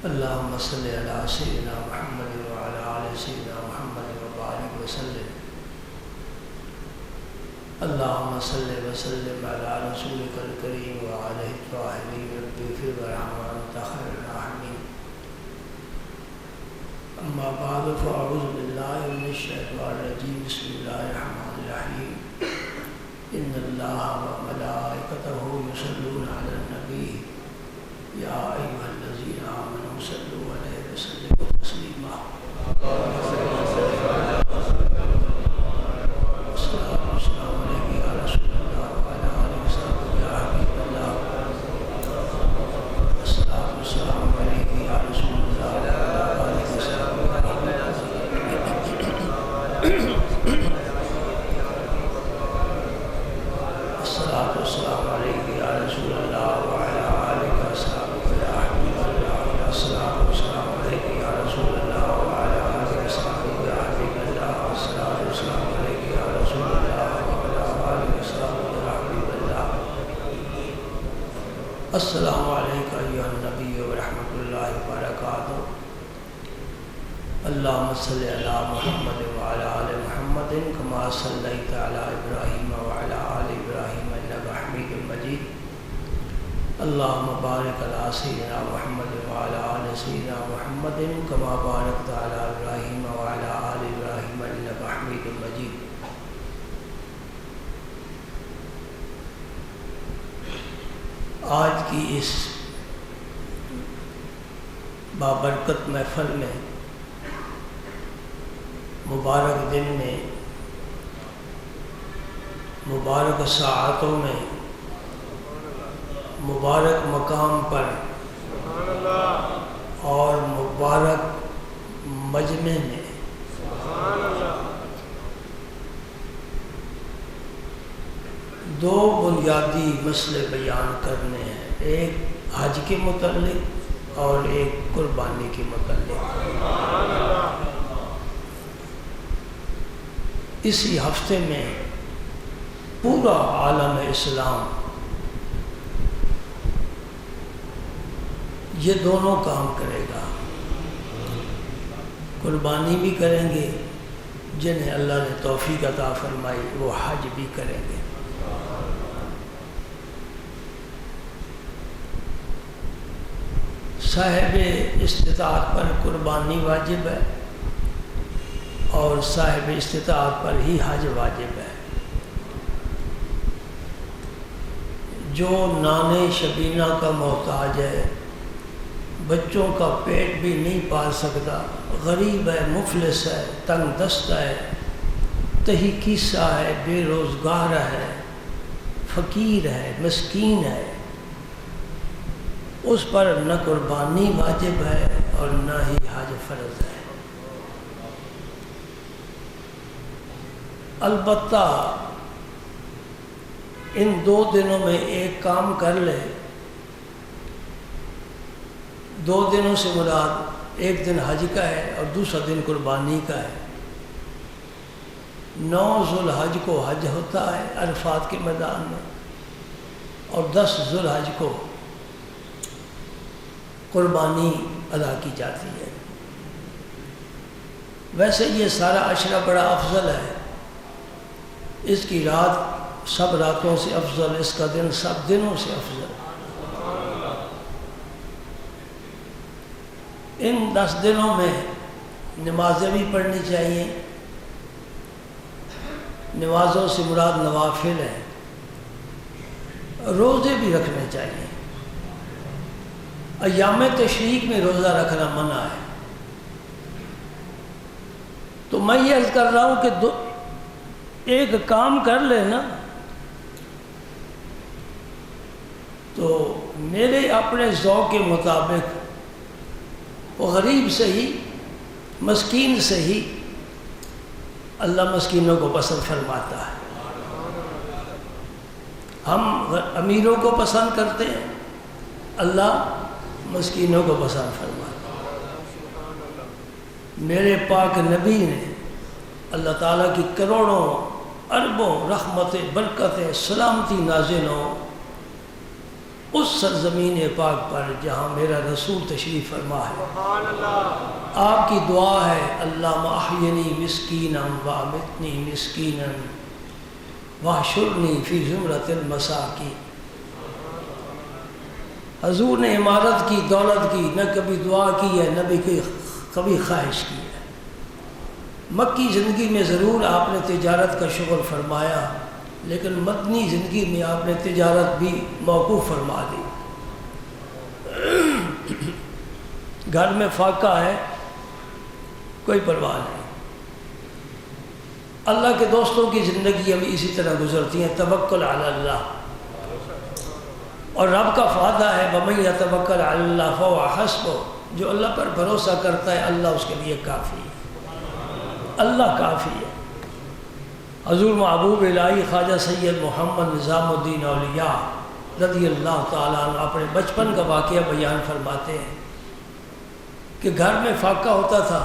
اللهم صل على سيدنا محمد وعلى آل سيدنا محمد وبارك وسلم. اللهم صل وسلم على رسولك الكريم وعلى الطاهرين اغفر وارحم وانت خير الراحمين. اما بعد فاعوذ بالله من الشيطان الرجيم. بسم الله الرحمن الرحيم. ان الله وملائكته يصلون على النبي يا ايها الذين آمنوا صلوا عليه وسلموا تسليما. الصلاة والسلام عليك يا رسول الله وعلى آله وصحبه يا حبيب الله. الصلاة والسلام عليك يا رسول الله وعلى آله وصحبه يا حبيب الله. الصلاة والسلام عليك يا رسول الله وعلى آله وصحبه يا حبيب الله. الصلاة والسلام عليك يا رسول الله وعلى آله وصحبه يا حبيب الله. الصلاة والسلام عليك يا رسول الله وعلى آله وصحبه يا حبيب الله. السلام عليك أيها النبي ورحمة الله وبركاته. اللهم صل على محمد وعلى آل محمد كما صليت على إبراهيم وعلى آل إبراهيم إنك حميد مجيد. اللهم بارك على سيدنا محمد وعلى آل سيدنا محمد كما باركت على إبراهيم وعلى آل إبراهيم إنك حميد مجيد. آج کی اس بابرکت محفل میں، مبارک دن میں، مبارک ساعتوں میں، مبارک مقام پر اور مبارک مجمع میں دو بنیادی مسئلے بیان کرنے ہیں، ایک حج کے متعلق اور ایک قربانی کے متعلق۔ اسی ہفتے میں پورا عالم اسلام یہ دونوں کام کرے گا، قربانی بھی کریں گے، جنہیں اللہ نے توفیق عطا فرمائی وہ حج بھی کریں گے۔ صاحب استطاعت پر قربانی واجب ہے اور صاحب استطاعت پر ہی حج واجب ہے۔ جو نانے شبینہ کا محتاج ہے، بچوں کا پیٹ بھی نہیں پال سکتا، غریب ہے، مفلس ہے، تنگ دست ہے، تہی کیسا ہے، بے روزگار ہے، فقیر ہے، مسکین ہے، اس پر نہ قربانی واجب ہے اور نہ ہی حج فرض ہے۔ البتہ ان دو دنوں میں ایک کام کر لے۔ دو دنوں سے مراد ایک دن حج کا ہے اور دوسرا دن قربانی کا ہے۔ 9 ذوالحج کو حج ہوتا ہے عرفات کے میدان میں، اور 10 ذوالحج کو قربانی ادا کی جاتی ہے۔ ویسے یہ سارا عشرہ بڑا افضل ہے، اس کی رات سب راتوں سے افضل، اس کا دن سب دنوں سے افضل۔ ان 10 دنوں میں نمازیں بھی پڑھنی چاہیے۔ نمازوں سے مراد نوافل ہیں۔ روزے بھی رکھنے چاہیے۔ ایام تشریق میں روزہ رکھنا منع ہے۔ تو میں یہ عرض کر رہا ہوں کہ ایک کام کر لے نا، تو میرے اپنے ذوق کے مطابق وہ غریب سے ہی، مسکین سے ہی، اللہ مسکینوں کو پسند فرماتا ہے۔ ہم امیروں کو پسند کرتے ہیں، اللہ مسکینوں کو پسند فرماتا ہے۔ میرے پاک نبی نے اللہ تعالیٰ کی کروڑوں اربوں رحمتیں، برکتیں، سلامتی نازل ہوں، اس سرزمین پاک پر جہاں میرا رسول تشریف فرما ہے۔ آپ کی دعا ہے اللہم احینی مسکینا وامتنی مسکینا واحشرنی فی زمرۃ المساکین۔ حضور نے عمارت کی، دولت کی نہ کبھی دعا کی ہے، نہ بھی کبھی خواہش کی ہے۔ مکی زندگی میں ضرور آپ نے تجارت کا شغل فرمایا، لیکن مدنی زندگی میں آپ نے تجارت بھی موقوف فرما دی۔ گھر میں فاقہ ہے، کوئی پرواہ نہیں۔ اللہ کے دوستوں کی زندگی ابھی اسی طرح گزرتی ہیں، توکل علی اللہ، اور رب کا فائدہ ہے وَمَن يَتَوَكَّلْ عَلَى اللَّهِ فَهُوَ حَسْبُهُ۔ جو اللہ پر بھروسہ کرتا ہے اللہ اس کے لیے کافی ہے، اللہ کافی ہے۔ حضور محبوب الہی خواجہ سید محمد نظام الدین اولیاء رضی اللہ تعالیٰ عنہ اپنے بچپن کا واقعہ بیان فرماتے ہیں کہ گھر میں فاقہ ہوتا تھا،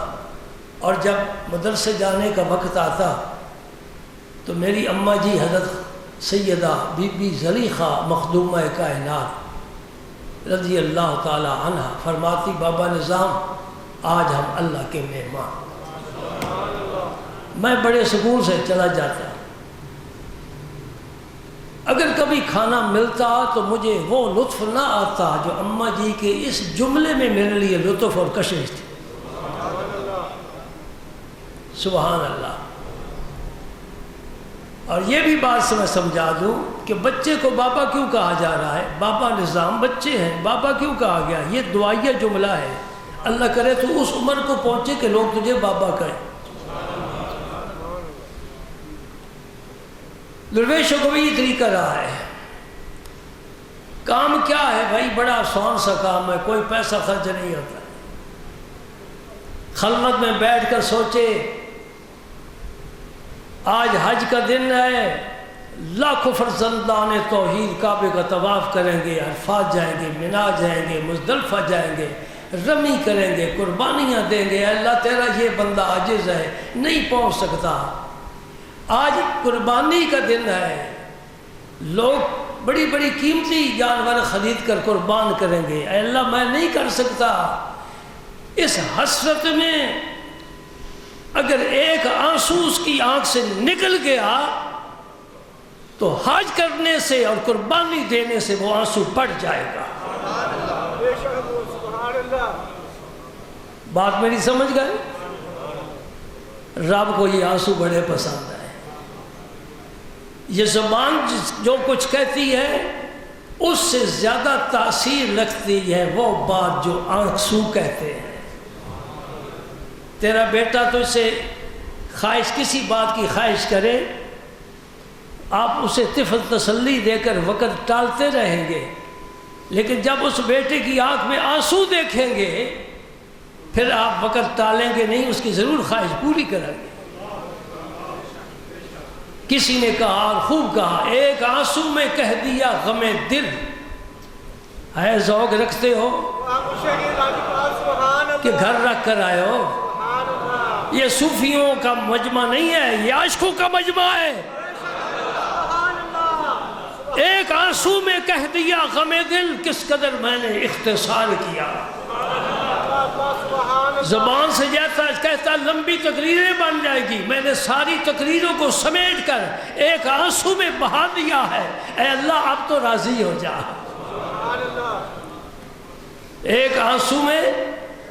اور جب مدرسے جانے کا وقت آتا تو میری اماں جی حضرت سیدہ بی بی زلیخہ مخدومہ کائنات رضی اللہ تعالی عنہ فرماتی بابا نظام آج ہم اللہ کے مہمان۔ میں بڑے سکون سے چلا جاتا، اگر کبھی کھانا ملتا تو مجھے وہ لطف نہ آتا جو اماں جی کے اس جملے میں میرے لیے لطف اور کشش تھی۔ سبحان اللہ۔ اور یہ بھی بات سے میں سمجھا دوں کہ بچے کو بابا کیوں کہا جا رہا ہے؟ بابا نظام بچے ہیں، بابا کیوں کہا گیا؟ یہ دعائیہ جملہ ہے، اللہ کرے تو اس عمر کو پہنچے کہ لوگ تجھے بابا کہیں۔ درویشوں کو بھی یہ طریقہ رہا ہے۔ کام کیا ہے بھائی؟ بڑا آسان سا کام ہے، کوئی پیسہ خرچ نہیں ہوتا۔ خلوت میں بیٹھ کر سوچے آج حج کا دن ہے، لاکھوں فرزندان توحید کعبے کا طواف کریں گے، عرفات جائیں گے، منا جائیں گے، مزدلفہ جائیں گے، رمی کریں گے، قربانیاں دیں گے۔ اللہ تیرا یہ بندہ عاجز ہے، نہیں پہنچ سکتا۔ آج قربانی کا دن ہے، لوگ بڑی بڑی قیمتی جانور خرید کر قربان کریں گے، اے اللہ میں نہیں کر سکتا۔ اس حسرت میں اگر ایک آنسو اس کی آنکھ سے نکل گیا تو حج کرنے سے اور قربانی دینے سے وہ آنسو پڑ جائے گا۔ بات میری سمجھ گئے؟ رب کو یہ آنسو بڑے پسند ہے۔ یہ زبان جو کچھ کہتی ہے اس سے زیادہ تاثیر رکھتی ہے وہ بات جو آنسو کہتے ہیں۔ تیرا بیٹا تو اسے خواہش کسی بات کی خواہش کرے، آپ اسے طفل تسلی دے کر وقت ٹالتے رہیں گے، لیکن جب اس بیٹے کی آنکھ میں آنسو دیکھیں گے پھر آپ وقت ٹالیں گے نہیں، اس کی ضرور خواہش پوری کریں گے۔ کسی نے کہا اور خوب کہا، ایک آنسو میں کہہ دیا غم دل۔ ہے ذوق رکھتے ہو کہ گھر رکھ کر آئے ہو؟ یہ صوفیوں کا مجمع نہیں ہے، یہ عاشقوں کا مجمع ہے۔ ایک آنسو میں کہہ دیا غم دل، کس قدر میں نے اختصار کیا۔ زبان سے جیسا کہتا لمبی تقریریں بن جائے گی، میں نے ساری تقریروں کو سمیٹ کر ایک آنسو میں بہا دیا ہے۔ اے اللہ اب تو راضی ہو جا۔ ایک آنسو میں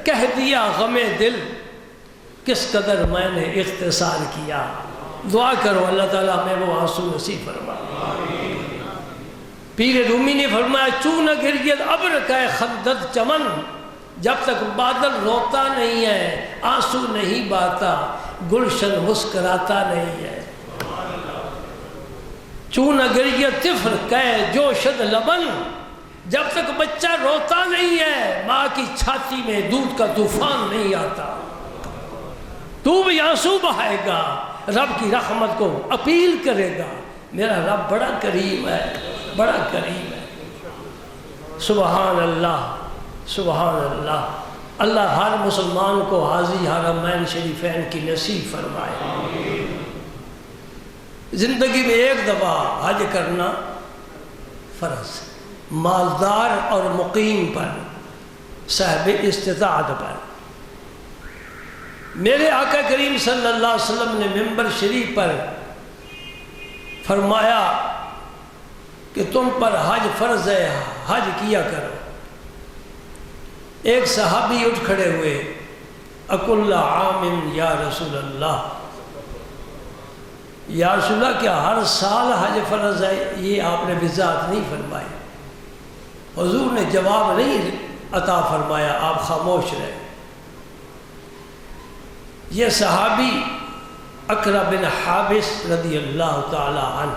کہہ دیا غم دل، کس قدر میں نے اختصار کیا۔ دعا کرو اللہ تعالیٰ میں وہ آنسو نصیب فرما۔ پیر رومی نے فرمایا چون گریت ابر کا خندد چمن، جب تک بادل روتا نہیں ہے آنسو نہیں باتا، گلشن مسکراتا نہیں ہے۔ چون گریت طفل کا جوشد لبن، جب تک بچہ روتا نہیں ہے ماں کی چھاتی میں دودھ کا طوفان نہیں آتا۔ تو بھی آنسو بہائے گا، رب کی رحمت کو اپیل کرے گا۔ میرا رب بڑا کریم ہے، بڑا کریم ہے۔ سبحان اللہ، سبحان اللہ۔ اللہ ہر مسلمان کو حاضی حرمین شریفین کی نصیب فرمائے۔ زندگی میں ایک دفعہ حج کرنا فرض ہے، مالدار اور مقیم پر، صاحب استطاعت پر۔ میرے آقا کریم صلی اللہ علیہ وسلم نے منبر شریف پر فرمایا کہ تم پر حج فرض ہے، حج کیا کرو۔ ایک صحابی اٹھ کھڑے ہوئے، اکل عام یا رسول اللہ، یا رسول اللہ کیا ہر سال حج فرض ہے؟ یہ آپ نے وضاحت نہیں فرمائی، حضور نے جواب نہیں عطا فرمایا، آپ خاموش رہے۔ یہ صحابی اقرا بن حابس رضی اللہ تعالی عنہ،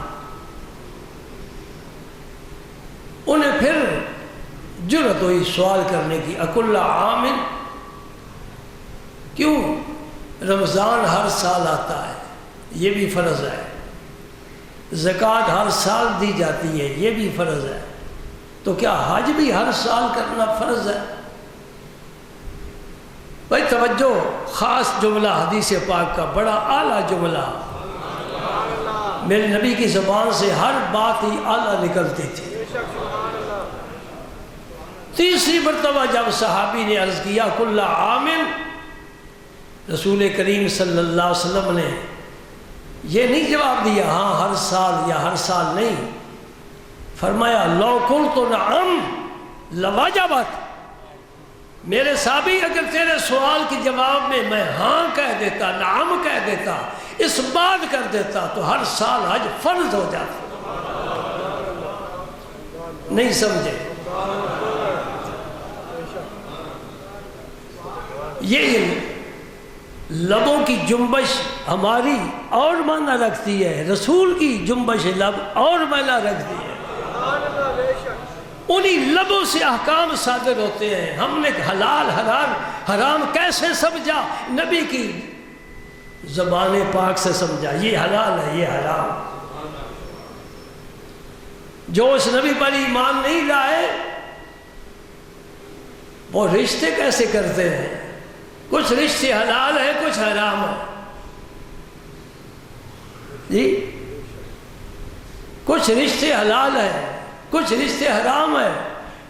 انہیں پھر جرأت ہوئی سوال کرنے کی، اکل عام، کیوں رمضان ہر سال آتا ہے یہ بھی فرض ہے، زکوٰۃ ہر سال دی جاتی ہے یہ بھی فرض ہے، تو کیا حج بھی ہر سال کرنا فرض ہے؟ بھائی توجہ، خاص جملہ حدیث پاک کا، بڑا اعلیٰ جملہ، میرے نبی کی زبان سے ہر بات ہی اعلیٰ نکلتی تھی۔ تیسری مرتبہ جب صحابی نے عرض کیا کل عام، رسول کریم صلی اللہ علیہ وسلم نے یہ نہیں جواب دیا ہاں ہر سال یا ہر سال نہیں، فرمایا لو قلت نعم لوجبت، میرے صحابی اگر تیرے سوال کے جواب میں ہاں کہہ دیتا، نعم کہہ دیتا، اس بات کر دیتا، تو ہر سال حج فرض ہو جاتا۔ نہیں سمجھے؟ یہ لبوں کی جنبش ہماری اور معنی رکھتی ہے، رسول کی جنبش لب اور معنی رکھتی ہے۔ انہی لبوں سے احکام صادر ہوتے ہیں۔ ہم نے حلال حرام کیسے سمجھا؟ نبی کی زبان پاک سے سمجھا، یہ حلال ہے یہ حرام۔ جو اس نبی پر ایمان نہیں لائے وہ رشتے کیسے کرتے ہیں؟ کچھ رشتے حلال ہیں کچھ حرام ہیں، جی کچھ رشتے حلال ہیں کچھ رشتے حرام ہیں۔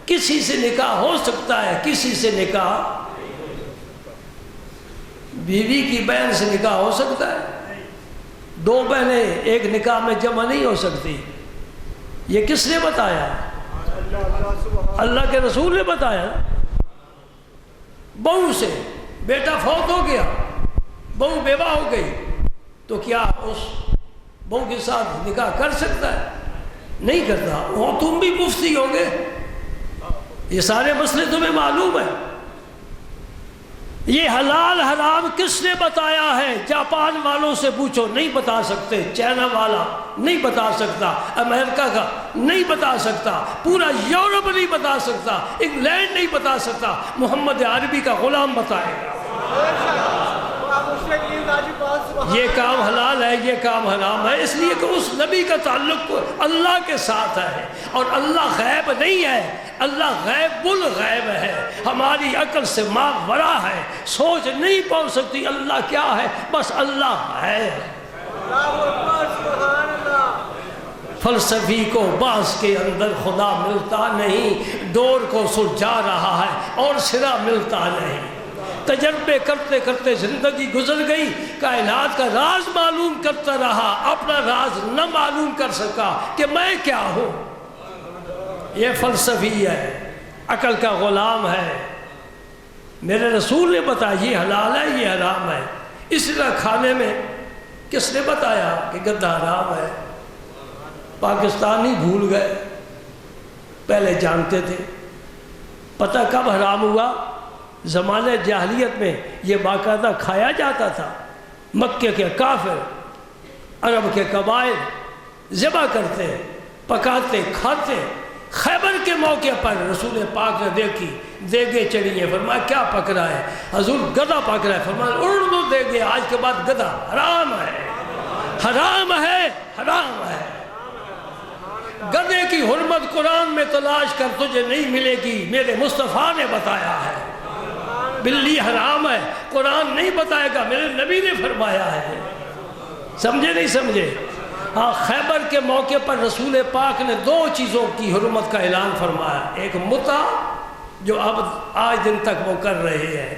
کسی سے نکاح ہو سکتا ہے کسی سے نکاح، بیوی کی بہن سے نکاح ہو سکتا ہے، دو بہنیں ایک نکاح میں جمع نہیں ہو سکتی۔ یہ کس نے بتایا؟ اللہ کے رسول نے بتایا۔ بہو سے بیٹا فوت ہو گیا، بہو بیوہ ہو گئی، تو کیا اس بہو کے ساتھ نکاح کر سکتا ہے؟ نہیں کرتا۔ وہ تم بھی مفتی ہو گے، یہ سارے مسئلے تمہیں معلوم ہیں۔ یہ حلال حرام کس نے بتایا ہے؟ جاپان والوں سے پوچھو، نہیں بتا سکتے، چائنا والا نہیں بتا سکتا، امریکہ کا نہیں بتا سکتا، پورا یورپ نہیں بتا سکتا، انگلینڈ نہیں بتا سکتا، محمد عربی کا غلام بتائے گا۔ یہ کام حلال ہے یہ کام حرام ہے، اس لیے کہ اس نبی کا تعلق اللہ کے ساتھ ہے، اور اللہ غیب نہیں ہے، اللہ غیب الغیب ہے، ہماری عقل سے ماورا ہے، سوچ نہیں پہنچ سکتی اللہ کیا ہے، بس اللہ ہے۔ فلسفی کو بانس کے اندر خدا ملتا نہیں، ڈور کو سلجھا رہا ہے اور سرا ملتا نہیں۔ تجربے کرتے کرتے زندگی گزر گئی، کائنات کا راز معلوم کرتا رہا، اپنا راز نہ معلوم کر سکا کہ میں کیا ہوں۔ یہ فلسفی ہے، عقل کا غلام ہے۔ میرے رسول نے بتایا یہ حلال ہے یہ حرام ہے۔ اس طرح کھانے میں کس نے بتایا کہ گدا حرام ہے؟ پاکستانی بھول گئے، پہلے جانتے تھے۔ پتہ کب حرام ہوا؟ زمانہ جاہلیت میں یہ باقاعدہ کھایا جاتا تھا۔ مکے کے کافر، عرب کے قبائل ذبح کرتے، پکاتے، کھاتے۔ خیبر کے موقع پر رسول پاک نے دیکھی دیگیں چڑھی ہیں، فرمایا کیا پک رہا ہے؟ حضور گدھا پک رہا ہے، فرمایا اڑ دو دیگیں، آج کے بعد گدھا حرام ہے، حرام ہے، حرام ہے۔ گدھے کی حرمت قرآن میں تلاش کر تجھے نہیں ملے گی، میرے مصطفیٰ نے بتایا ہے۔ بلی حرام ہے، قرآن نہیں بتائے گا، میرے نبی نے فرمایا ہے۔ سمجھے نہیں سمجھے؟ ہاں، خیبر کے موقع پر رسول پاک نے 2 چیزوں کی حرمت کا اعلان فرمایا. ایک متع جو اب آج دن تک وہ کر رہے ہیں،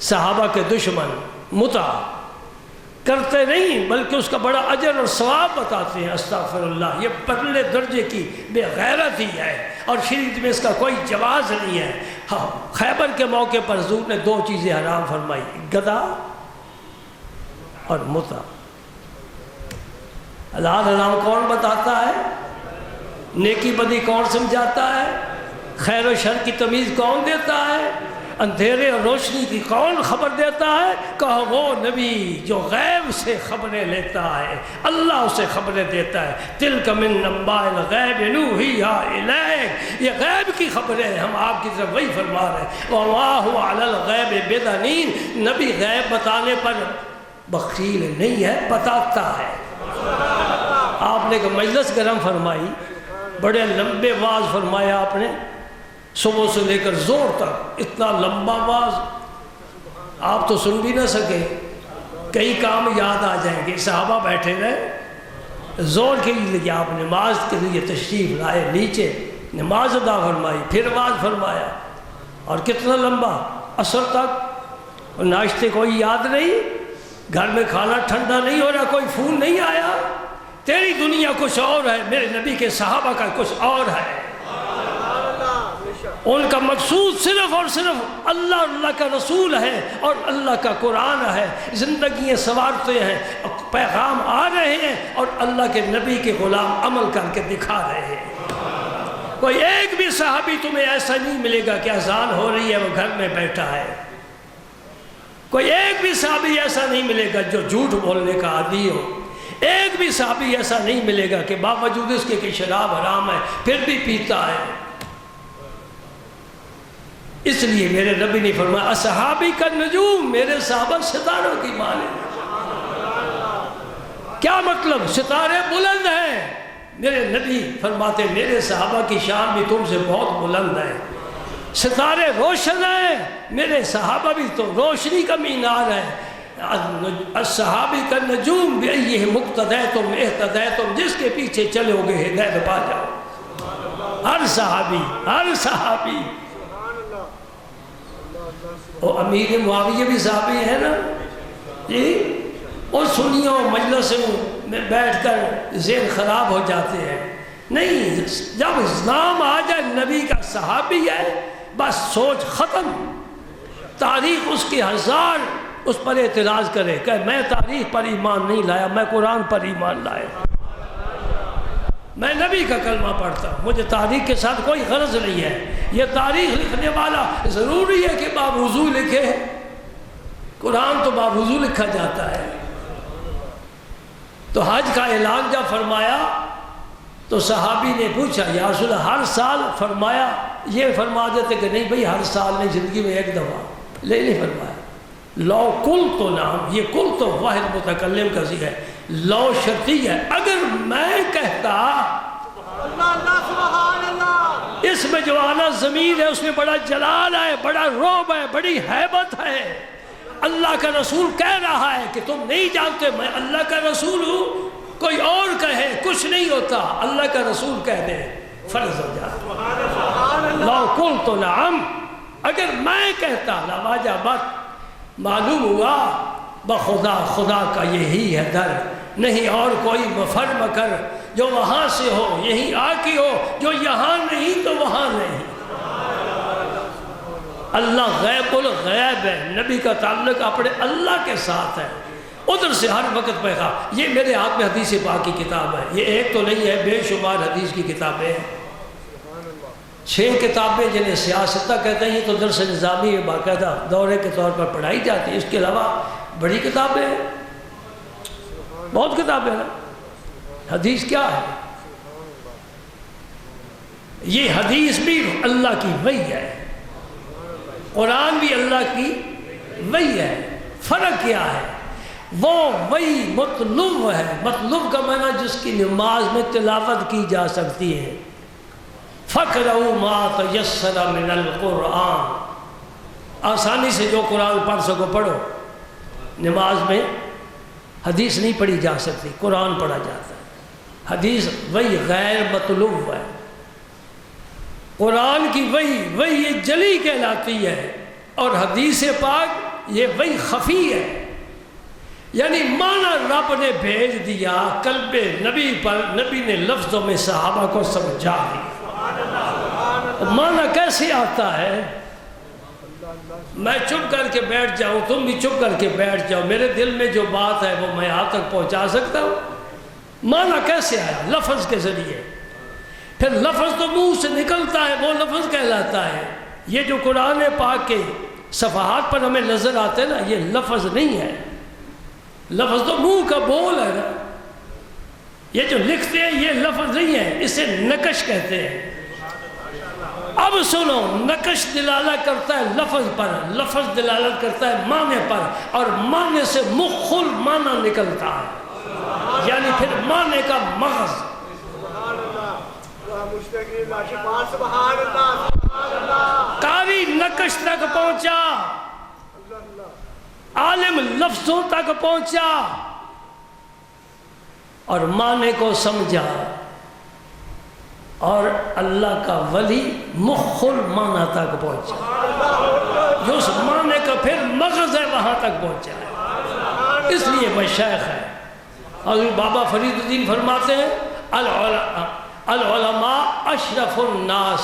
صحابہ کے دشمن متع کرتے نہیں بلکہ اس کا بڑا اجر اور ثواب بتاتے ہیں. استغفر اللہ، یہ پرلے درجے کی بے غیرتی ہے اور شریعت میں اس کا کوئی جواز نہیں ہے. ہاں، خیبر کے موقع پر حضور نے 2 چیزیں حرام فرمائی، گدھا اور متع. حلال حرام کون بتاتا ہے؟ نیکی بدی کون سمجھاتا ہے؟ خیر و شر کی تمیز کون دیتا ہے؟ اندھیرے اور روشنی کی کون خبر دیتا ہے؟ کہو وہ نبی جو غیب سے خبریں لیتا ہے، اللہ اسے خبریں دیتا ہے. تلک من انباء الغیب نوحیھا الیک، یہ غیب کی خبریں ہیں، ہم آپ کی طرف وہی فرما رہے ہیں. وما هو علی الغیب بضنین، نبی غیب بتانے پر بخیل نہیں ہے، بتاتا ہے. آپ نے ایک مجلس گرم فرمائی، بڑے لمبے واعظ فرمایا آپ نے، صبح سے لے کر زور تک، اتنا لمبا واعظ آپ تو سن بھی نہ سکے. کئی کام یاد آ جائیں گے. صحابہ بیٹھے رہے، زور کے لیے آپ نماز کے لیے تشریف لائے، نیچے نماز ادا فرمائی، پھر واعظ فرمایا، اور کتنا لمبا، عصر تک. ناشتے کوئی یاد نہیں، گھر میں کھانا ٹھنڈا نہیں ہو رہا، کوئی فون نہیں آیا. تیری دنیا کچھ اور ہے، میرے نبی کے صحابہ کا کچھ اور ہے. ان کا مقصود صرف اور صرف اللہ اور اللہ کا رسول ہے اور اللہ کا قرآن ہے. زندگیاں سنوارتے ہیں، پیغام آ رہے ہیں اور اللہ کے نبی کے غلام عمل کر کے دکھا رہے ہیں. کوئی ایک بھی صحابی تمہیں ایسا نہیں ملے گا کہ اذان ہو رہی ہے وہ گھر میں بیٹھا ہے. کوئی ایک بھی صحابی ایسا نہیں ملے گا جو جھوٹ بولنے کا عادی ہو. ایک بھی صحابی ایسا نہیں ملے گا کہ باوجود اس کے کہ شراب حرام ہے پھر بھی پیتا ہے. اس لیے میرے نبی نے فرمایا اصحابی کا نجوم، میرے صحابہ ستاروں کی مانند. کیا مطلب؟ ستارے بلند ہیں. میرے نبی فرماتے میرے صحابہ کی شان بھی تم سے بہت بلند ہے. ستارے روشن ہیں، میرے صحابہ بھی تو روشنی کا مینار ہے. الصحابی کا نجوم بأیہم اقتدیتم اہتدیتم، جس کے پیچھے چلو گے ہدایت پا جاؤ. ہر صحابی وہ امیر معاویہ بھی صحابی ہے نا جی. اور سنیوں مجلسوں میں بیٹھ کر ذہن خراب ہو جاتے ہیں. نہیں، جب نام آ جائے نبی کا صحابی ہے بس سوچ ختم. تاریخ اس کی 1000 اس پر اعتراض کرے کہ میں تاریخ پر ایمان نہیں لایا، میں قرآن پر ایمان لایا، میں نبی کا کلمہ پڑھتا ہوں، مجھے تاریخ کے ساتھ کوئی غرض نہیں ہے. یہ تاریخ لکھنے والا ضروری ہے کہ باوضو لکھے؟ قرآن تو باوضو لکھا جاتا ہے. تو حج کا اعلان جب فرمایا تو صحابی نے پوچھا یا رسول اللہ ہر سال؟ فرمایا یہ فرما دیتے کہ نہیں بھئی ہر سال نہیں، زندگی میں ایک دفعہ. نہیں فرمایا. لو کل تو نام، یہ کل تو واحد متکلم کا ذکر ہے، لو شرطی ہے. اگر میں کہتا، اس میں جو اعلیٰ ضمیر ہے اس میں بڑا جلال ہے، بڑا رعب ہے، بڑی ہیبت ہے. اللہ کا رسول کہہ رہا ہے کہ تم نہیں جانتے میں اللہ کا رسول ہوں. کوئی اور کہے کچھ نہیں ہوتا، اللہ کا رسول کہہ دے فرض ہو جاتا. لو کل تو نعم، اگر میں کہتا لواجبت. معلوم ہوا بخدا خدا کا یہی ہے در، نہیں اور کوئی مفر مکر. جو وہاں سے ہو یہیں آ کی ہو، جو یہاں نہیں تو وہاں نہیں. اللہ غیب الغیب ہے، نبی کا تعلق اپنے اللہ کے ساتھ ہے. ادھر سے ہر وقت پیغام. یہ میرے ہاتھ میں حدیث پاک کی کتاب ہے، یہ ایک تو نہیں ہے، بے شمار حدیث کی کتابیں ہیں. 6 کتابیں جنہیں سیاستہ کہتے ہیں، یہ تو درس نظامی باقاعدہ دورے کے طور پر پڑھائی جاتی ہے. اس کے علاوہ بڑی کتابیں ہیں، بہت کتابیں ہیں. حدیث کیا ہے؟ یہ حدیث بھی اللہ کی وحی ہے، قرآن بھی اللہ کی وحی ہے. فرق کیا ہے؟ وہ وحی مطلوب ہے. مطلوب کا معنی جس کی نماز میں تلاوت کی جا سکتی ہے. فَقْرَؤُوا مَا تَيَسَّرَ مِنَ الْقُرْآنِ، آسانی سے جو قرآن پڑھ سکو پڑھو. نماز میں حدیث نہیں پڑھی جا سکتی، قرآن پڑھا جاتا ہے۔ حدیث وہی غیر مطلوب ہے، قرآن کی وہی یہ جلی کہلاتی ہے، اور حدیث پاک یہ وہی خفی ہے، یعنی معنی رب نے بھیج دیا قلب نبی پر، نبی نے لفظوں میں صحابہ کو سمجھا دیا۔ معنی کیسے آتا ہے؟ میں چپ کر کے بیٹھ جاؤں، تم بھی چپ کر کے بیٹھ جاؤ، میرے دل میں جو بات ہے وہ میں آپ تک پہنچا سکتا ہوں؟ معنی کیسے آیا؟ لفظ کے ذریعے۔ پھر لفظ تو منہ سے نکلتا ہے، وہ لفظ کہلاتا ہے۔ یہ جو قرآن پاک کے صفحات پر ہمیں نظر آتے ہیں نا، یہ لفظ نہیں ہے، لفظ تو منہ کا بول ہے نا۔ یہ جو لکھتے ہیں یہ لفظ نہیں ہے، اسے نقش کہتے ہیں۔ اب سنو، نقش دلالت کرتا ہے لفظ پر، لفظ دلالت کرتا ہے معنی پر، اور معنی سے مخل معنی نکلتا ہے، یعنی پھر معنی کا مغز۔ قاری نقش تک پہنچا، عالم لفظوں تک پہنچا، اور معنی کو سمجھا، اور اللہ کا ولی مخل معنی تک پہنچا، جو اس معنی کا پھر مغز ہے وہاں تک پہنچا ہے۔ اس لیے مشائخ ہے۔ حضرت بابا فرید الدین فرماتے ہیں العلماء اشرف الناس،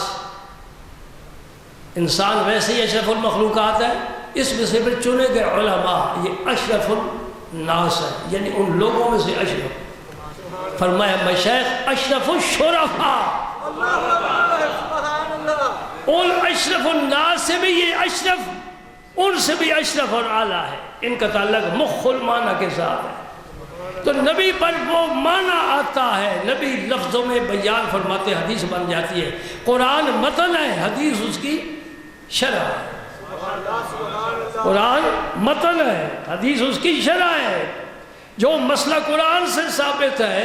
انسان ویسے ہی اشرف المخلوقات ہے، اس میں سے پھر چنے گئے علماء، یہ اشرف الناس ہے، یعنی ان لوگوں میں سے اشرف۔ فرمایا مشائخ اشرف الشرفاء، ان اشرف الناس سے بھی یہ اشرف، ان سے بھی اشرف اور اعلیٰ ہے، ان کا تعلق مخل معنی کے ساتھ ہے۔ تو نبی پر وہ معنی آتا ہے، نبی لفظوں میں بیان فرماتے، حدیث بن جاتی ہے۔ قرآن متن ہے، حدیث اس کی شرح ہے۔ قرآن متن ہے، حدیث اس کی شرح ہے۔ جو مسئلہ قرآن سے ثابت ہے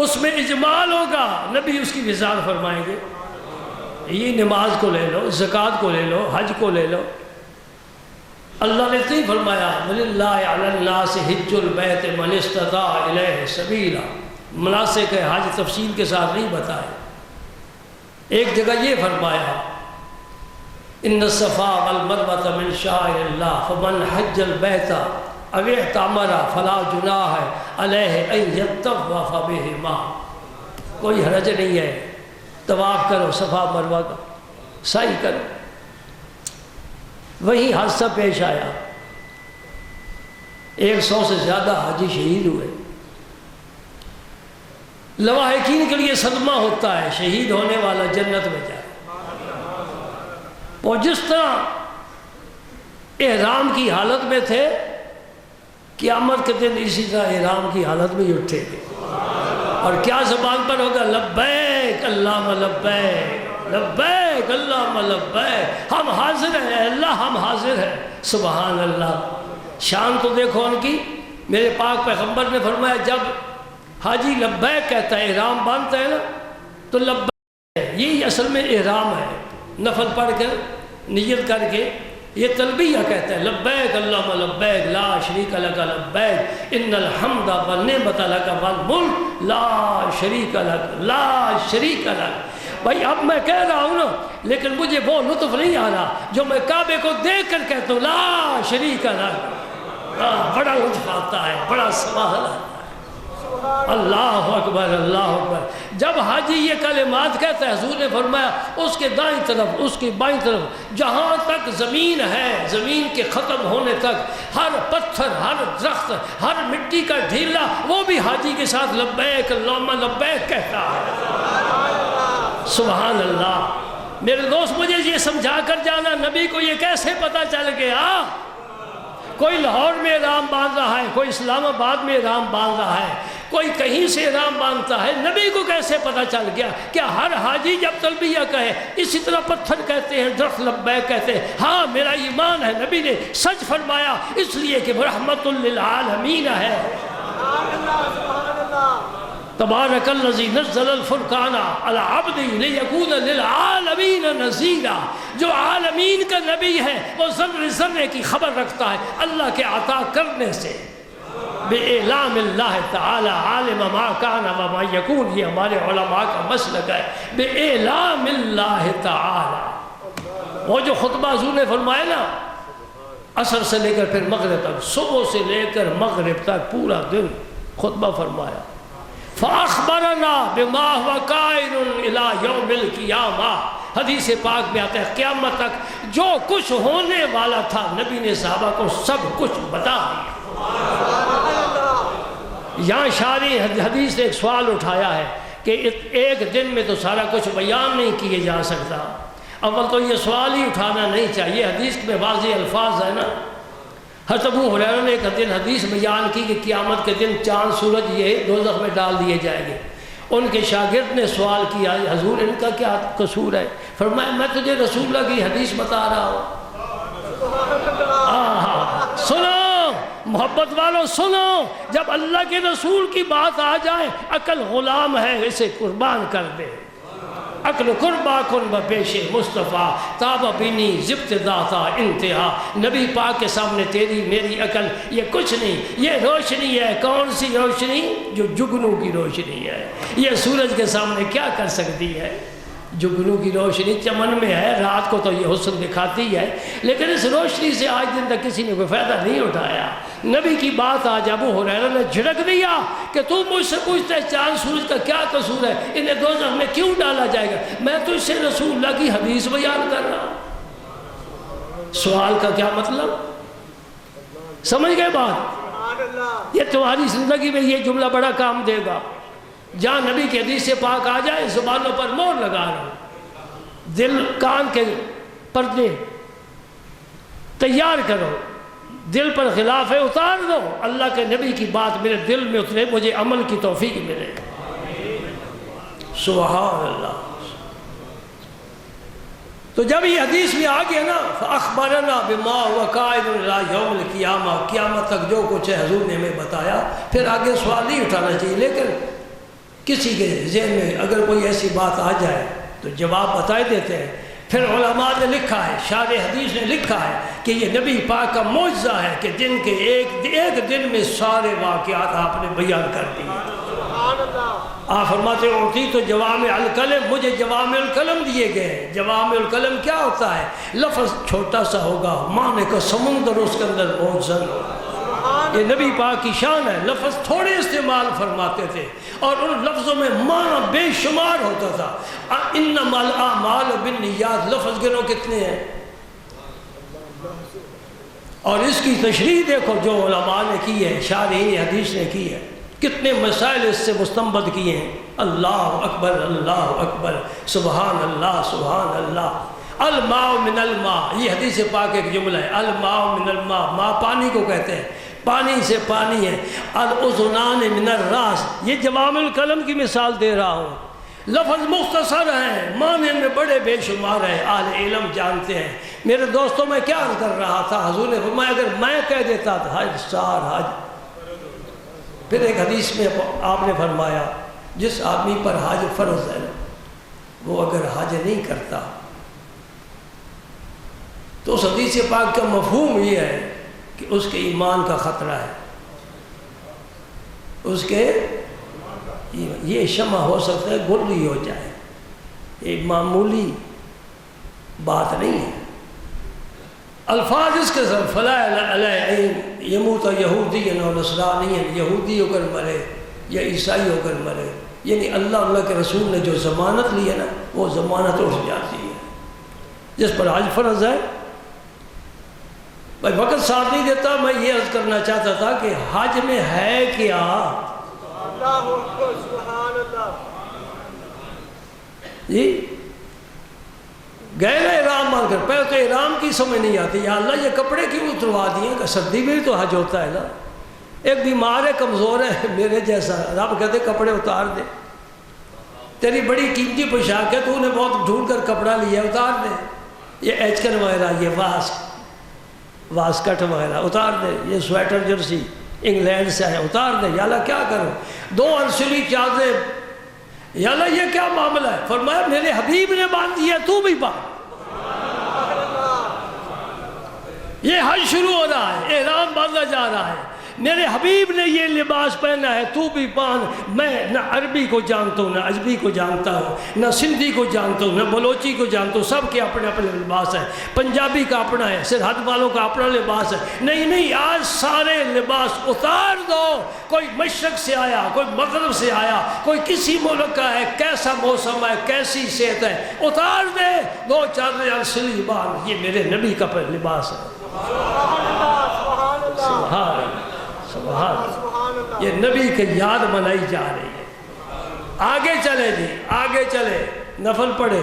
اس میں اجمال ہوگا، نبی اس کی وضاحت فرمائیں گے۔ یہ نماز کو لے لو، زکوٰۃ کو لے لو، حج کو لے لو، اللہ نے نہیں فرمایا وَلِلَّهِ عَلَى النَّاسِ حِجُّ الْبَيْتِ مَنِ اسْتَطَاعَ إِلَيْهِ سَبِيلًا، مناسک حج تفصیل کے ساتھ نہیں بتائے۔ ایک جگہ یہ فرمایا إِنَّ الصَّفَا وَالْمَرْوَةَ مِنْ شَعَائِرِ اللَّهِ فَمَنْ حَجَّ الْبَيْتَ أَوِ اعْتَمَرَ فَلَا جُنَاحَ عَلَيْهِ أَن يَطَّوَّفَ بِهِمَا، کوئی حرج نہیں ہے، طواف کرو، صفا مروہ کا سعی کرو۔ وہی حادثہ پیش آیا، 100 سے زیادہ حاجی شہید ہوئے۔ لواحقین کے لیے صدمہ ہوتا ہے، شہید ہونے والا جنت میں جائے۔ وہ جس طرح احرام کی حالت میں تھے، قیامت کے دن اسی طرح احرام کی حالت میں اٹھے گے، اور کیا زبان پر ہوگا؟ لبیک اللہم لبیک، لبیک اللہم لبیک، ہم حاضر ہیں اللہ، ہم حاضر ہیں۔ سبحان اللہ، شان تو دیکھو ان کی۔ میرے پاک پیغمبر نے فرمایا جب حاجی لبیک کہتا ہے، احرام باندھتا ہے نا، تو لبیک ہے، یہی اصل میں احرام ہے۔ نفل پڑھ کر نیت کر کے یہ تلبیہ کہتا ہے، لبیک اللہم لبیک لا شریک لک لبیک ان الحمد والنعمت لک والملک لا شریک لک، لا شریک لک۔ بھائی اب میں کہہ رہا ہوں نا، لیکن مجھے وہ لطف نہیں آ رہا جو میں کعبے کو دیکھ کر کہتا ہوں لا شریک لک، بڑا لطف آتا ہے، بڑا سماحل آتا ہے۔ اللہ اکبر، اللہ اکبر۔ جب حاجی یہ کلمات کہتا ہے، حضور نے فرمایا اس کے دائیں طرف، اس کی بائیں طرف، جہاں تک زمین ہے، زمین کے ختم ہونے تک، ہر پتھر، ہر درخت، ہر مٹی کا ڈھیلا، وہ بھی حاجی کے ساتھ لبیک اللہم لبیک کہتا ہے۔ سبحان اللہ۔ میرے دوست مجھے یہ سمجھا کر جانا، نبی کو یہ کیسے پتا چل گیا؟ کوئی لاہور میں احرام باندھ رہا ہے، کوئی اسلام آباد میں احرام باندھ رہا ہے، کوئی کہیں سے احرام باندھتا ہے، نبی کو کیسے پتا چل گیا؟ کیا ہر حاجی جب تلبیہ کہے اسی طرح پتھر کہتے ہیں، درخت لبیک کہتے ہیں؟ ہاں میرا ایمان ہے، نبی نے سچ فرمایا، اس لیے کہ وہ رحمت للعالمین ہے۔ تبارک الذی نزل الفرقان علی عبدہ لیکون للعالمین نذیرا، جو عالمین کا نبی ہے وہ ذرے ذرے کی خبر رکھتا ہے اللہ کے عطا کرنے سے۔ بِإِعْلَامِ اللَّهِ تَعَالَى عَالِمَ مَا كَانَ وَمَا يَكُونُ، یہ ہمارے علماء کا مسلک ہے، بِإِعْلَامِ اللَّهِ تَعَالَى۔ وہ جو خطبہ حضور نے فرمایا نا، عصر سے لے کر پھر مغرب تک، صبح سے لے کر مغرب تک پورا دن خطبہ فرمایا، فَأَخْبَرَنَا بِمَا هُوَ كَائِنٌ إِلَى يَوْمِ الْقِيَامَةِ۔ حدیث پاک میں آتا ہے قیامت تک جو کچھ ہونے والا تھا نبی نے صحابہ کو سب کچھ بتا دیا۔ یہاں شارح حدیث نے ایک سوال اٹھایا ہے کہ ایک دن میں تو سارا کچھ بیان نہیں کیے جا سکتا۔ اول تو یہ سوال ہی اٹھانا نہیں چاہیے، حدیث میں واضح الفاظ ہے نا۔ حضرت ابو ہریرہ نے ایک دن حدیث بیان کی کہ قیامت کے دن چاند سورج یہ دوزخ میں ڈال دیے جائیں گے۔ ان کے شاگرد نے سوال کیا، حضور ان کا کیا قصور ہے؟ فرمایا میں تجھے رسول اللہ کی حدیث بتا رہا ہوں۔ سنو محبت والوں، سنو، جب اللہ کے رسول کی بات آ جائے، عقل غلام ہے اسے قربان کر دے۔ عقل قربا کن بپیش مصطفیٰ، تاب بینی زبت داتا انتہا۔ نبی پاک کے سامنے تیری میری عقل یہ کچھ نہیں، یہ روشنی ہے۔ کون سی روشنی؟ جو جگنوں کی روشنی ہے۔ یہ سورج کے سامنے کیا کر سکتی ہے؟ جگنوں کی روشنی چمن میں ہے، رات کو تو یہ حسن دکھاتی ہے، لیکن اس روشنی سے آج دن تک کسی نے کوئی فائدہ نہیں اٹھایا۔ نبی کی بات آج ابو ہریرہ نے جھڑک دیا کہ تو مجھ سے پوچھتا ہے چاند سورج کا کیا قصور ہے، انہیں دوزخ میں کیوں ڈالا جائے گا؟ میں تو اس سے رسول اللہ کی حدیث بیان کر رہا ہوں۔ سوال کا کیا مطلب؟ سمجھ گئے بات؟ یہ تمہاری زندگی میں یہ جملہ بڑا کام دے گا۔ جہاں نبی کی حدیث سے پاک آ جائے زبانوں پر مور لگا رہا ہوں، دل کان کے پردے تیار کرو، دل پر خلاف ہے اتار دو، اللہ کے نبی کی بات میرے دل میں اترے، مجھے عمل کی توفیق ملے۔ سبحان اللہ۔ تو جب یہ حدیث میں آ گیا نا، فَأَخْبَرَنَا بِمَا هُوَ قَائِمٌ إِلَى يَوْمِ الْقِيَامَةِ، قیامت تک جو کچھ ہے حضور نے ہمیں بتایا۔ پھر آگے سوال نہیں اٹھانا چاہیے، لیکن کسی کے ذہن میں اگر کوئی ایسی بات آ جائے تو جواب بتائے دیتے ہیں۔ پھر علماء نے لکھا ہے، شارح حدیث نے لکھا ہے کہ یہ نبی پاک کا معجزہ ہے کہ دن کے ایک دن میں سارے واقعات آپ نے بیان کر دیے۔ آپ فرماتے ہیں اعطی تو جوامع الکلم، مجھے جوامع الکلم دیے گئے۔ جوامع الکلم کیا ہوتا ہے؟ لفظ چھوٹا سا ہوگا، معنی کا سمندر اس کے اندر موجزن ہوگا۔ یہ نبی پاک کی شان ہے، لفظ تھوڑے استعمال فرماتے تھے اور ان لفظوں میں معنی بے شمار ہوتا تھا۔ انما الاعمال بالنیات، لفظ گنو کتنے ہیں؟ اور اس کی تشریح دیکھو جو علماء نے کی ہے، شارحین حدیث نے کی ہے، کتنے مسائل اس سے مستنبط کیے ہیں۔ اللہ اکبر، اللہ اکبر، سبحان اللہ، سبحان اللہ۔ الماء من الماء، یہ حدیث پاک ایک جملہ ہے، الماء من الماء، ماء پانی کو کہتے ہیں، پانی سے پانی ہے۔ الاذنان من الراس، یہ جوامع الکلم کی مثال دے رہا ہوں۔ لفظ مختصر ہیں، معنی میں بڑے بے شمار ہیں، اہل علم جانتے ہیں۔ میرے دوستوں میں کیا عرض کر رہا تھا، حضور نے فرمایا اگر میں کہہ دیتا تھا حج سار حج، پھر ایک حدیث میں آپ نے فرمایا جس آدمی پر حج فرض ہے وہ اگر حج نہیں کرتا تو اس حدیث پاک کا مفہوم یہ ہے کہ اس کے ایمان کا خطرہ ہے، اس کے یہ شمع ہو سکتا ہے گلی ہو جائے، ایک معمولی بات نہیں ہے۔ الفاظ اس کے ساتھ فلا علیہ یموت یہودی و نصرانی، یہودی ہو کر مرے یا عیسائی ہو کر مرے، یعنی اللہ کے رسول نے جو ضمانت لی ہے نا وہ ضمانت اٹھ جاتی ہے۔ جس پر حج فرض ہے، بھائی وقت ساتھ نہیں دیتا، میں یہ عرض کرنا چاہتا تھا کہ حج میں ہے کیا؟ جی گئے نا احرام مان کر، پہلے تو احرام کی سمجھ نہیں آتی، یا اللہ یہ کپڑے کیوں اتروا دیے کہ سردی میں تو حج ہوتا ہے نا۔ ایک بیمار ہے، کمزور ہے میرے جیسا، رب کہتے کپڑے اتار دے، تیری بڑی قیمتی پوشاک ہے، تو نے بہت ڈھونڈ کر کپڑا لیا، اتار دے۔ یہ ایچکن وغیرہ، یہ واسکٹ وغیرہ اتار دے، یہ سویٹر جرسی انگلینڈ سے ہے اتار دے۔ یا اللہ کیا کروں، 2 ارسلی چادریں، یا اللہ یہ کیا معاملہ ہے؟ فرمایا میرے حبیب نے باندھ دیا، تو بھی باندھ۔ یہ حج شروع ہو رہا ہے، احرام باندھا جا رہا ہے، میرے حبیب نے یہ لباس پہنا ہے، تو بھی پہن۔ میں نہ عربی کو جانتا ہوں، نہ اجمی کو جانتا ہوں، نہ سندھی کو جانتا ہوں، نہ بلوچی کو جانتا ہوں، سب کے اپنے اپنے لباس ہیں۔ پنجابی کا اپنا ہے، سرحد والوں کا اپنا لباس ہے۔ نہیں، آج سارے لباس اتار دو۔ کوئی مشرق سے آیا، کوئی مغرب سے آیا، کوئی کسی ملک کا ہے، کیسا موسم ہے، کیسی صحت ہے، اتار دے، دو چادریں اصلی بات، یہ میرے نبی کا لباس ہے۔ سبحان اللہ، سبحان اللہ۔ یہ نبی کی یاد منائی جا رہی ہے۔ آگے چلے جی، آگے چلے۔ نفل پڑھے،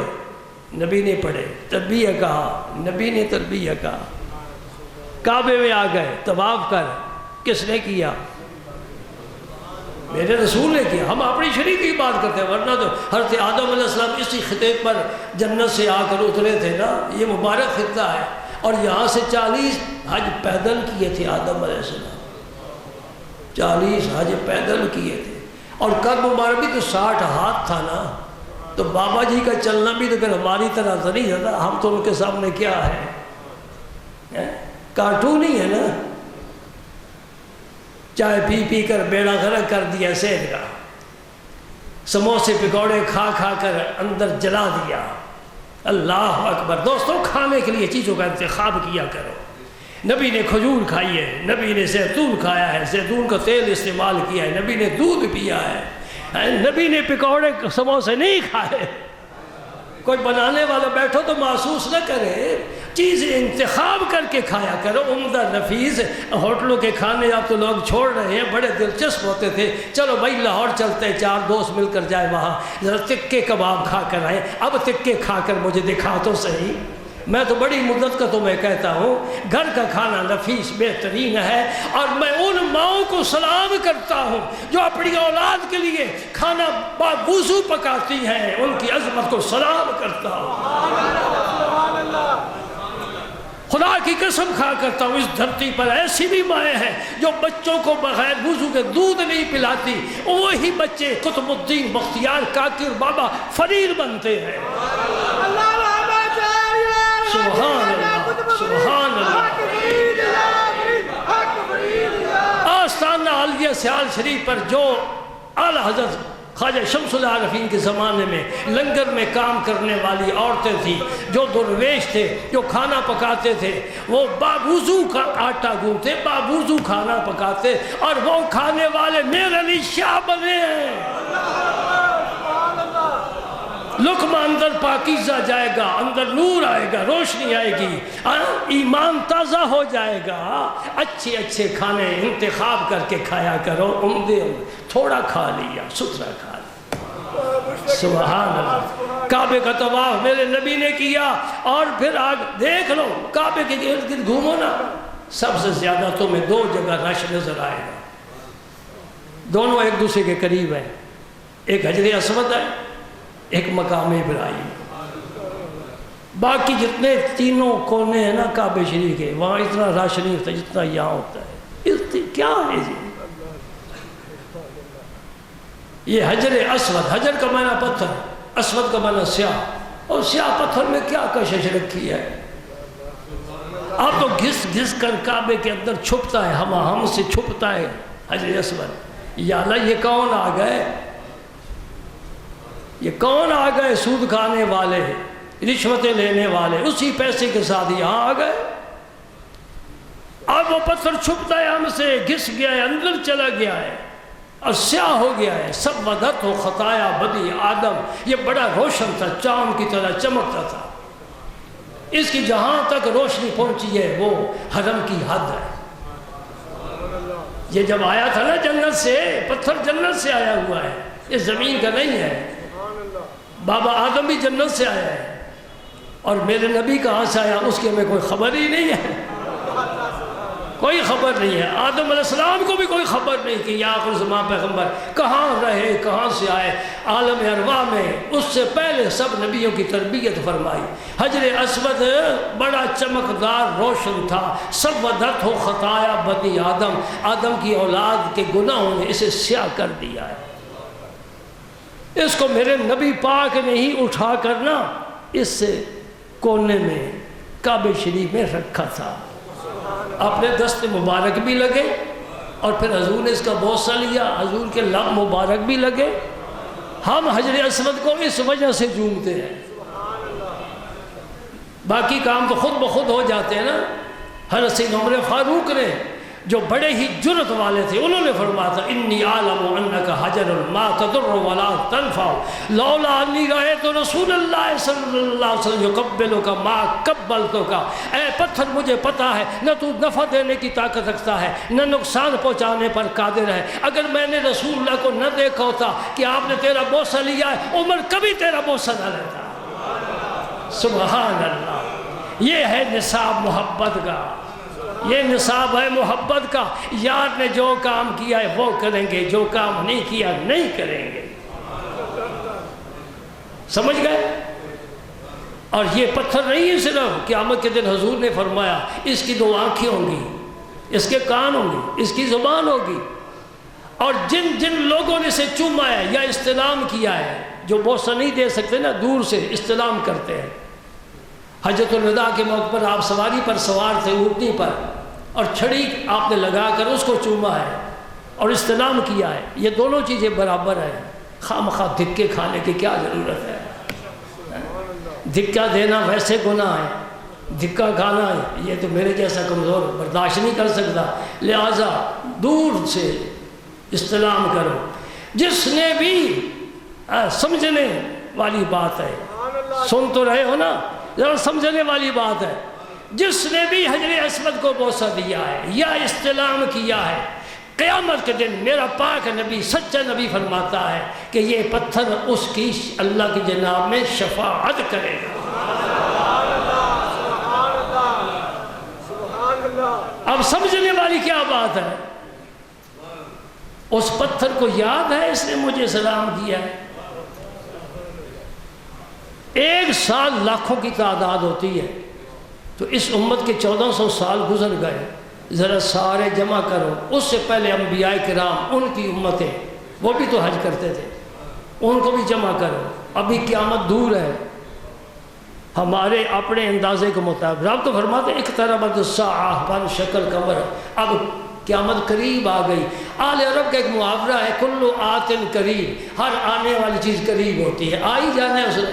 نبی نے پڑھے، تربیہ کہا، نبی نے تربیہ کہا۔ کعبے میں آ گئے، طواف کر، کس نے کیا؟ میرے رسول نے کیا۔ ہم اپنی شریک کی بات کرتے ہیں، ورنہ تو حضرت آدم علیہ السلام اسی خطے پر جنت سے آ کر اترے تھے نا، یہ مبارک خطہ ہے، اور یہاں سے 40 حج پیدل کیے تھے آدم علیہ السلام، 40 حج پیدل کیے تھے، اور قد مبارک بھی تو 60 ہاتھ تھا نا، تو بابا جی کا چلنا بھی تو پھر ہماری طرح تو نہیں تھا، ہم تو ان کے سامنے کیا ہے، کارٹون ہی ہے نا۔ چائے پی پی کر بیڑا غرق کر دیا صحت کا، سموسے پکوڑے کھا کھا کر اندر جلا دیا۔ اللہ اکبر۔ دوستوں، کھانے کے لیے چیزوں کا انتخاب کیا کرو۔ نبی نے کھجور کھائی ہے، نبی نے زیتون کھایا ہے، زیتون کا تیل استعمال کیا ہے، نبی نے دودھ پیا ہے، نبی نے پکوڑے سموسے نہیں کھائے۔ کوئی بنانے والا بیٹھو تو محسوس نہ کرے، چیزیں انتخاب کر کے کھایا کرو، عمدہ نفیس۔ ہوٹلوں کے کھانے اب تو لوگ چھوڑ رہے ہیں، بڑے دلچسپ ہوتے تھے، چلو بھائی لاہور چلتے ہیں، 4 دوست مل کر جائے وہاں، ذرا تکے کباب کھا کر آئیں۔ اب تکے کھا کر مجھے دکھا تو صحیح۔ میں تو بڑی مدت کا تمہیں کہتا ہوں، گھر کا کھانا نفیس بہترین ہے، اور میں ان ماؤں کو سلام کرتا ہوں جو اپنی اولاد کے لیے کھانا باوضو پکاتی ہیں، ان کی عظمت کو سلام کرتا ہوں۔ خدا کی قسم کھا کرتا ہوں، اس دھرتی پر ایسی بھی مائیں ہیں جو بچوں کو بغیر وضو کے دودھ نہیں پلاتی، وہی بچے قطب الدین بختیار کاکر بابا فرید بنتے ہیں۔ سبحان اللہ، سبحان اللہ۔ آستانہ عالیہ سیال شریف پر جو اعلیٰ حضرت خواجہ شمس العارفین کے زمانے میں لنگر میں کام کرنے والی عورتیں تھیں، جو درویش تھے، جو کھانا پکاتے تھے، وہ باوضو کا آٹا گوندھتے، باوضو کھانا پکاتے، اور وہ کھانے والے میرے لیے شاہ بنے ہیں۔ لقمہ اندر پاکیزہ جائے گا، اندر نور آئے گا، روشنی آئے گی، ایمان تازہ ہو جائے گا۔ اچھے اچھے کھانے انتخاب کر کے کھایا کرو، عمدے تھوڑا کھا لیا، ستھرا کھا لیا۔ سبحان اللہ۔ کعبے کا طواف میرے نبی نے کیا، اور پھر آگ دیکھ لو، کعبے کے ارد گرد گھومو نا، سب سے زیادہ تمہیں 2 جگہ رش نظر آئے گا، دونوں ایک دوسرے کے قریب ہیں، ایک حجر اسود ہے، ایک مقام ابراہیم۔ باقی جتنے تینوں کونے ہیں نا کعبہ شریف کے، وہاں اتنا رش نہیں ہوتا جتنا یہاں ہوتا ہے۔ کیا ہے جی یہ حجر اسود؟ حجر کا معنی پتھر، اسود کا معنی سیاہ، اور سیاہ پتھر میں کیا کشش رکھی ہے؟ اب تو گھس گھس کر کعبے کے اندر چھپتا ہے، ہم سے چھپتا ہے حجر اسود۔ یا اللہ، یہ کون آ گئے؟ یہ کون آ گئے؟ سود کھانے والے، رشوتیں لینے والے، اسی پیسے کے ساتھ یہاں آ گئے۔ اب وہ پتھر چھپتا ہے ہم سے، گھس گیا ہے، اندر چلا گیا ہے، اور سیاہ ہو گیا ہے۔ سب ودت ہو خطایا بنی آدم، یہ بڑا روشن تھا، چاند کی طرح چمکتا تھا۔ اس کی جہاں تک روشنی پہنچی ہے وہ حرم کی حد ہے۔ یہ جب آیا تھا نا جنت سے، پتھر جنت سے آیا ہوا ہے، یہ زمین کا نہیں ہے۔ بابا آدم بھی جنت سے آیا ہے، اور میرے نبی کہاں سے آیا اس کی ہمیں کوئی خبر ہی نہیں ہے، کوئی خبر نہیں ہے۔ آدم علیہ السلام کو بھی کوئی خبر نہیں کہ یا آخر زمان پیغمبر کہاں رہے، کہاں سے آئے۔ عالم ارواح میں اس سے پہلے سب نبیوں کی تربیت فرمائی۔ حجر اسود بڑا چمکدار روشن تھا، سب ودت ہو خطایا بنی آدم، آدم کی اولاد کے گناہوں نے اسے سیاہ کر دیا ہے۔ اس کو میرے نبی پاک نے ہی اٹھا کر نا اس کونے میں کعبہ شریف میں رکھا تھا۔ اپنے دست مبارک بھی لگے، اور پھر حضور نے اس کا بوسہ لیا، حضور کے لب مبارک بھی لگے۔ ہم حجر اسود کو اس وجہ سے چومتے ہیں، باقی کام تو خود بخود ہو جاتے ہیں نا۔ حضرت سیدنا عمر فاروق نے جو بڑے ہی جرأت والے تھے، انہوں نے فرمایا تھا انی اعلم انک حجر ما تضر ولا تنفع لولا انی رأیت رسول اللہ صلی اللہ علیہ وسلم یقبلک ما قبلتک۔ اے پتھر مجھے پتا ہے نہ تو نفع دینے کی طاقت رکھتا ہے نہ نقصان پہنچانے پر قادر ہے، اگر میں نے رسول اللہ کو نہ دیکھا ہوتا کہ آپ نے تیرا بوسہ لیا ہے، عمر کبھی تیرا بوسہ نہ لیتا۔ سبحان اللہ، یہ ہے نصاب محبت کا، یہ نصاب ہے محبت کا۔ یار نے جو کام کیا ہے وہ کریں گے، جو کام نہیں کیا نہیں کریں گے، سمجھ گئے؟ اور یہ پتھر نہیں ہے صرف، قیامت کے دن حضور نے فرمایا اس کی 2 آنکھیں ہوں گی، اس کے کان ہوں گے، اس کی زبان ہوگی، اور جن جن لوگوں نے اسے چوما ہے یا استلام کیا ہے، جو بوسہ نہیں دے سکتے نا، دور سے استلام کرتے ہیں۔ حجۃ الوداع کے موقع پر آپ سواری پر سوار تھے، اونٹنی پر، اور چھڑی آپ نے لگا کر اس کو چوما ہے اور استلام کیا ہے، یہ دونوں چیزیں برابر ہیں۔ خواہ مخواہ دھکے کھانے کی کیا ضرورت ہے؟ دھکا دینا ویسے گناہ ہے، دھکا کھانا ہے یہ تو میرے جیسا کمزور برداشت نہیں کر سکتا، لہٰذا دور سے استلام کرو۔ جس نے بھی سمجھنے والی بات ہے، سن تو رہے ہو نا، ذرا سمجھنے والی بات ہے، جس نے بھی حجر اسود کو بوسہ دیا ہے یا استلام کیا ہے، قیامت کے دن میرا پاک نبی سچا نبی فرماتا ہے کہ یہ پتھر اس کی اللہ کی جناب میں شفاعت کرے گا۔ اب سمجھنے والی کیا بات ہے؟ اس پتھر کو یاد ہے اس نے مجھے سلام کیا ہے۔ 1 سال لاکھوں کی تعداد ہوتی ہے، تو اس امت کے 1400 سال گزر گئے، ذرا سارے جمع کرو۔ اس سے پہلے انبیاء کرام، ان کی امتیں، وہ بھی تو حج کرتے تھے، ان کو بھی جمع کرو۔ ابھی قیامت دور ہے، ہمارے اپنے اندازے کے مطابق رب تو فرماتے اقتربت الساعہ وانشق القمر، اب قیامت قریب آ گئی۔ آل عرب کا ایک محاورہ ہے، کل آت قریب، ہر آنے والی چیز قریب ہوتی ہے، آ ہی جانا ہے اس نے،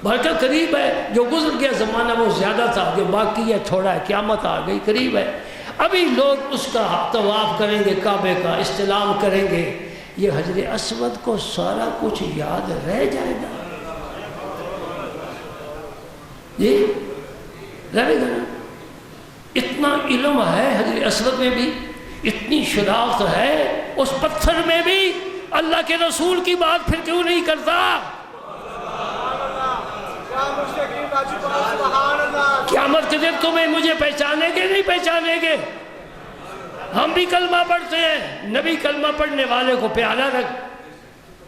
بلکہ قریب ہے۔ جو گزر گیا زمانہ وہ زیادہ تھا، جو باقی ہے تھوڑا ہے، قیامت آ گئی، قریب ہے۔ ابھی لوگ اس کا طواف کریں گے، کعبے کا استلام کریں گے، یہ حجر اسود کو سارا کچھ یاد رہ جائے گا، یہ رہے گا نا۔ اتنا علم ہے حجر اسود میں بھی، اتنی شناخت ہے اس پتھر میں بھی، اللہ کے رسول کی بات پھر کیوں نہیں کرتا؟ قیامت کے دن تمہیں مجھے پہچانیں گے نہیں پہچانیں گے؟ ہم بھی کلمہ پڑھتے ہیں، نبی کلمہ پڑھنے والے کو پیالہ رکھ،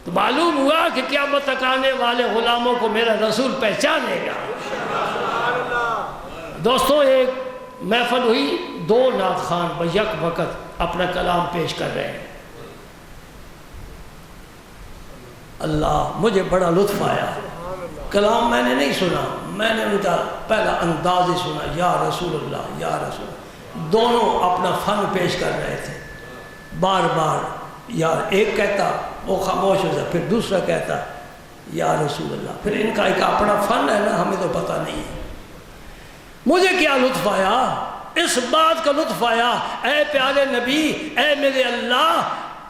تو معلوم ہوا کہ قیامت تک آنے والے غلاموں کو میرا رسول پہچانے گا۔ دوستوں، ایک محفل ہوئی، 2 نعت خوان بیک وقت اپنا کلام پیش کر رہے ہیں۔ اللہ، مجھے بڑا لطف آیا، کلام میں نے نہیں سنا، میں نے ان کا پہلا انداز ہی سنا، یا رسول اللہ یا رسول اللہ۔ دونوں اپنا فن پیش کر رہے تھے، بار بار یا ایک کہتا وہ خاموش ہو جائے، پھر دوسرا کہتا یا رسول اللہ، پھر ان کا ایک اپنا فن ہے نا، ہمیں تو پتہ نہیں ہے۔ مجھے کیا لطف آیا، اس بات کا لطف آیا، اے پیارے نبی، اے میرے اللہ،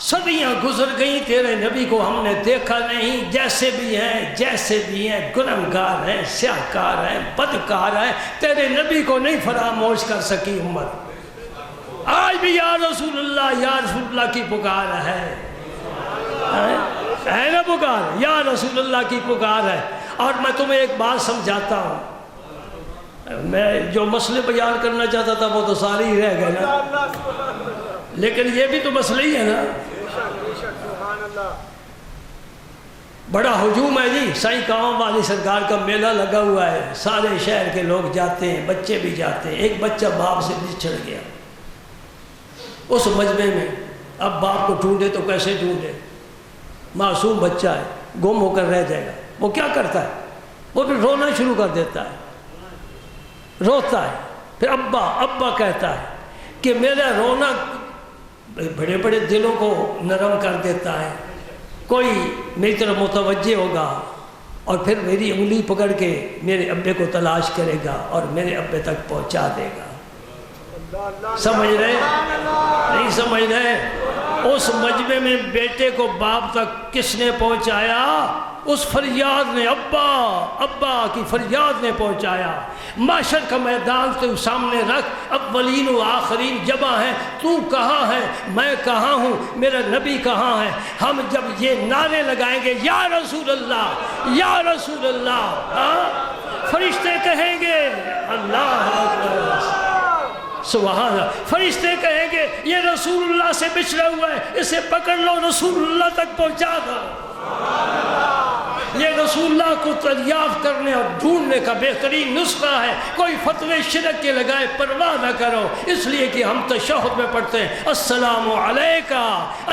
صدیاں گزر گئیں، تیرے نبی کو ہم نے دیکھا نہیں، جیسے بھی ہیں گنہگار ہیں، سیاہکار ہیں، بدکار ہیں، تیرے نبی کو نہیں فراموش کر سکی امت۔ آج بھی یا رسول اللہ کی پکار ہے نا، پکار یا رسول اللہ کی پکار ہے۔ اور میں تمہیں ایک بات سمجھاتا ہوں، میں جو مسئلے بیان کرنا چاہتا تھا وہ تو سارے ہی رہ گئے نا، لیکن یہ بھی تو مسئلہ ہی ہے نا۔ بڑا ہجوم ہے جی، سائیں کام والی سرکار کا میلہ لگا ہوا ہے، سارے شہر کے لوگ جاتے ہیں، بچے بھی جاتے ہیں۔ ایک بچہ باپ سے بچھڑ گیا اس مجمع میں، اب باپ کو ڈھونڈے تو کیسے ڈھونڈے، معصوم بچہ ہے، گم ہو کر رہ جائے گا۔ وہ کیا کرتا ہے، وہ پھر رونا شروع کر دیتا ہے، روتا ہے، پھر ابا ابا کہتا ہے کہ میرا رونا بڑے بڑے دلوں کو نرم کر دیتا ہے. کوئی میری طرف متوجہ ہوگا اور پھر میری انگلی پکڑ کے میرے ابے کو تلاش کرے گا اور میرے ابے تک پہنچا دے گا. سمجھ رہے نہیں سمجھ رہے؟ اس مجمع میں بیٹے کو باپ تک کس نے پہنچایا؟ اس فریاد نے، ابا ابا کی فریاد نے پہنچایا. معاشر کا میدان تو سامنے رکھ، اولین و آخرین جمع ہیں، تو کہاں ہے، میں کہاں ہوں، میرا نبی کہاں ہے. ہم جب یہ نعرے لگائیں گے یا رسول اللہ یا رسول اللہ، فرشتے کہیں گے اللہ اکبر سبحان اللہ. فرشتے کہیں گے یہ رسول اللہ سے بچھڑا ہوا ہے، اسے پکڑ لو، رسول اللہ تک پہنچا دو. یہ رسول اللہ کو دریافت کرنے اور ڈھونڈنے کا بہترین نسخہ ہے. کوئی فتوے شرک کے لگائے پرواہ نہ کرو، اس لیے کہ ہم تشہد میں پڑھتے ہیں السلام علیکہ